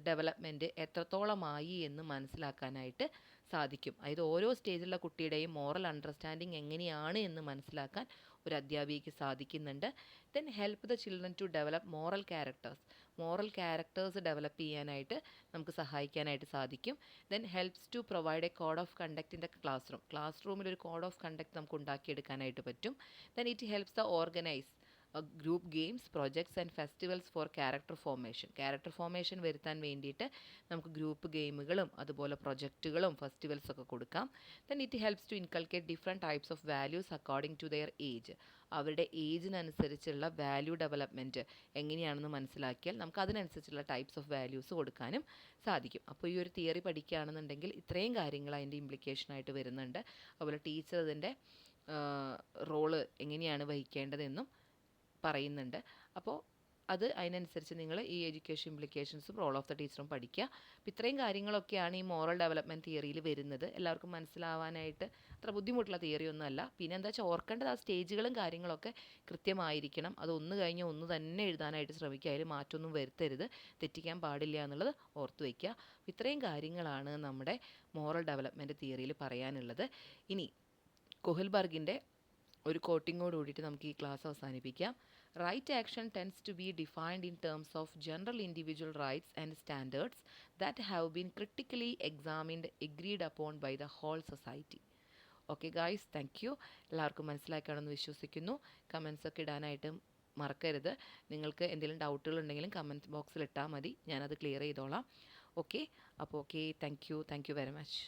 ഡെവലപ്മെൻറ്റ് എത്രത്തോളമായി എന്ന് മനസ്സിലാക്കാനായിട്ട് സാധിക്കും. അതായത് ഓരോ സ്റ്റേജിലുള്ള കുട്ടിയുടെയും മോറൽ അണ്ടർസ്റ്റാൻഡിങ് എങ്ങനെയാണ് എന്ന് മനസ്സിലാക്കാൻ ഒരു അധ്യാപികയ്ക്ക് സാധിക്കുന്നുണ്ട്. Then help the children to develop moral characters develop ചെയ്യാനായിട്ട് നമുക്ക് സഹായിക്കാനായിട്ട് സാധിക്കും. Then helps to provide a code of conduct in the ക്ലാസ് റൂമിൽ ഒരു കോഡ് ഓഫ് കണ്ടക്ട് നമുക്ക് ഉണ്ടാക്കിയെടുക്കാനായിട്ട് പറ്റും. Then it helps the organise group games projects and festivals for character formation വരുത്താൻ വേണ്ടിയിട്ട് നമുക്ക് ഗ്രൂപ്പ് ഗെയിമുകളും അതുപോലെ പ്രൊജക്റ്റുകളും ഫെസ്റ്റിവൽസൊക്കെ കൊടുക്കാം. Then it helps to inculcate different types of values according to there age. അവരുടെ ഏജിനനുസരിച്ചുള്ള വാല്യൂ ഡെവലപ്മെൻറ്റ് എങ്ങനെയാണെന്ന് മനസ്സിലാക്കിയാൽ നമുക്ക് അതിനനുസരിച്ചുള്ള ടൈപ്സ് ഓഫ് വാല്യൂസ് കൊടുക്കാനും സാധിക്കും. അപ്പോൾ ഈ ഒരു തിയറി പഠിക്കുകയാണെന്നുണ്ടെങ്കിൽ ഇത്രയും കാര്യങ്ങൾ അതിൻ്റെ ഇംപ്ലിക്കേഷനായിട്ട് വരുന്നുണ്ട്. അതുപോലെ ടീച്ചർ ഇതിൻ്റെ റോള് എങ്ങനെയാണ് വഹിക്കേണ്ടതെന്നും പറയുന്നുണ്ട്. അപ്പോൾ അതിനനുസരിച്ച് നിങ്ങൾ ഈ എഡ്യൂക്കേഷൻ ഇംപ്ലിക്കേഷൻസും റോൾ ഓഫ് ദ ടീച്ചറും പഠിക്കുക. അപ്പോൾ ഇത്രയും കാര്യങ്ങളൊക്കെയാണ് ഈ മോറൽ ഡെവലപ്മെൻറ്റ് തിയറിയിൽ വരുന്നത്. എല്ലാവർക്കും മനസ്സിലാവാനായിട്ട് അത്ര ബുദ്ധിമുട്ടുള്ള തിയറി ഒന്നും അല്ല. പിന്നെ എന്താ വെച്ചാൽ ഓർക്കേണ്ടത് ആ സ്റ്റേജുകളും കാര്യങ്ങളൊക്കെ കൃത്യമായിരിക്കണം. അത് ഒന്ന് കഴിഞ്ഞ് ഒന്ന് തന്നെ എഴുതാനായിട്ട് ശ്രമിക്കുക. അതിൽ മാറ്റമൊന്നും വരുത്തരുത്, തെറ്റിക്കാൻ പാടില്ല എന്നുള്ളത് ഓർത്ത് വയ്ക്കുക. ഇത്രയും കാര്യങ്ങളാണ് നമ്മുടെ മോറൽ ഡെവലപ്മെൻറ്റ് തിയറിയിൽ പറയാനുള്ളത്. ഇനി കൊഹിൽബർഗിൻ്റെ ഒരു കോട്ടിങ്ങോട് കൂടിയിട്ട് നമുക്ക് ഈ ക്ലാസ് അവസാനിപ്പിക്കാം. Right action tends to be defined in terms of general individual rights and standards that have been critically examined agreed upon by the whole society. Okay guys, thank you. എല്ലാവർക്കും മനസ്സിലാക്കുകയാണെന്ന് വിശ്വസിക്കുന്നു. കമൻസ് ഒക്കെ ഇടാനായിട്ട് മറക്കരുത്. നിങ്ങൾക്ക് എന്തെങ്കിലും ഡൗട്ടുകൾ ഉണ്ടെങ്കിലും കമൻറ്റ് ബോക്സിൽ ഇട്ടാൽ മതി, ഞാനത് ക്ലിയർ ചെയ്തോളാം. ഓക്കെ, അപ്പോൾ okay, thank you very much.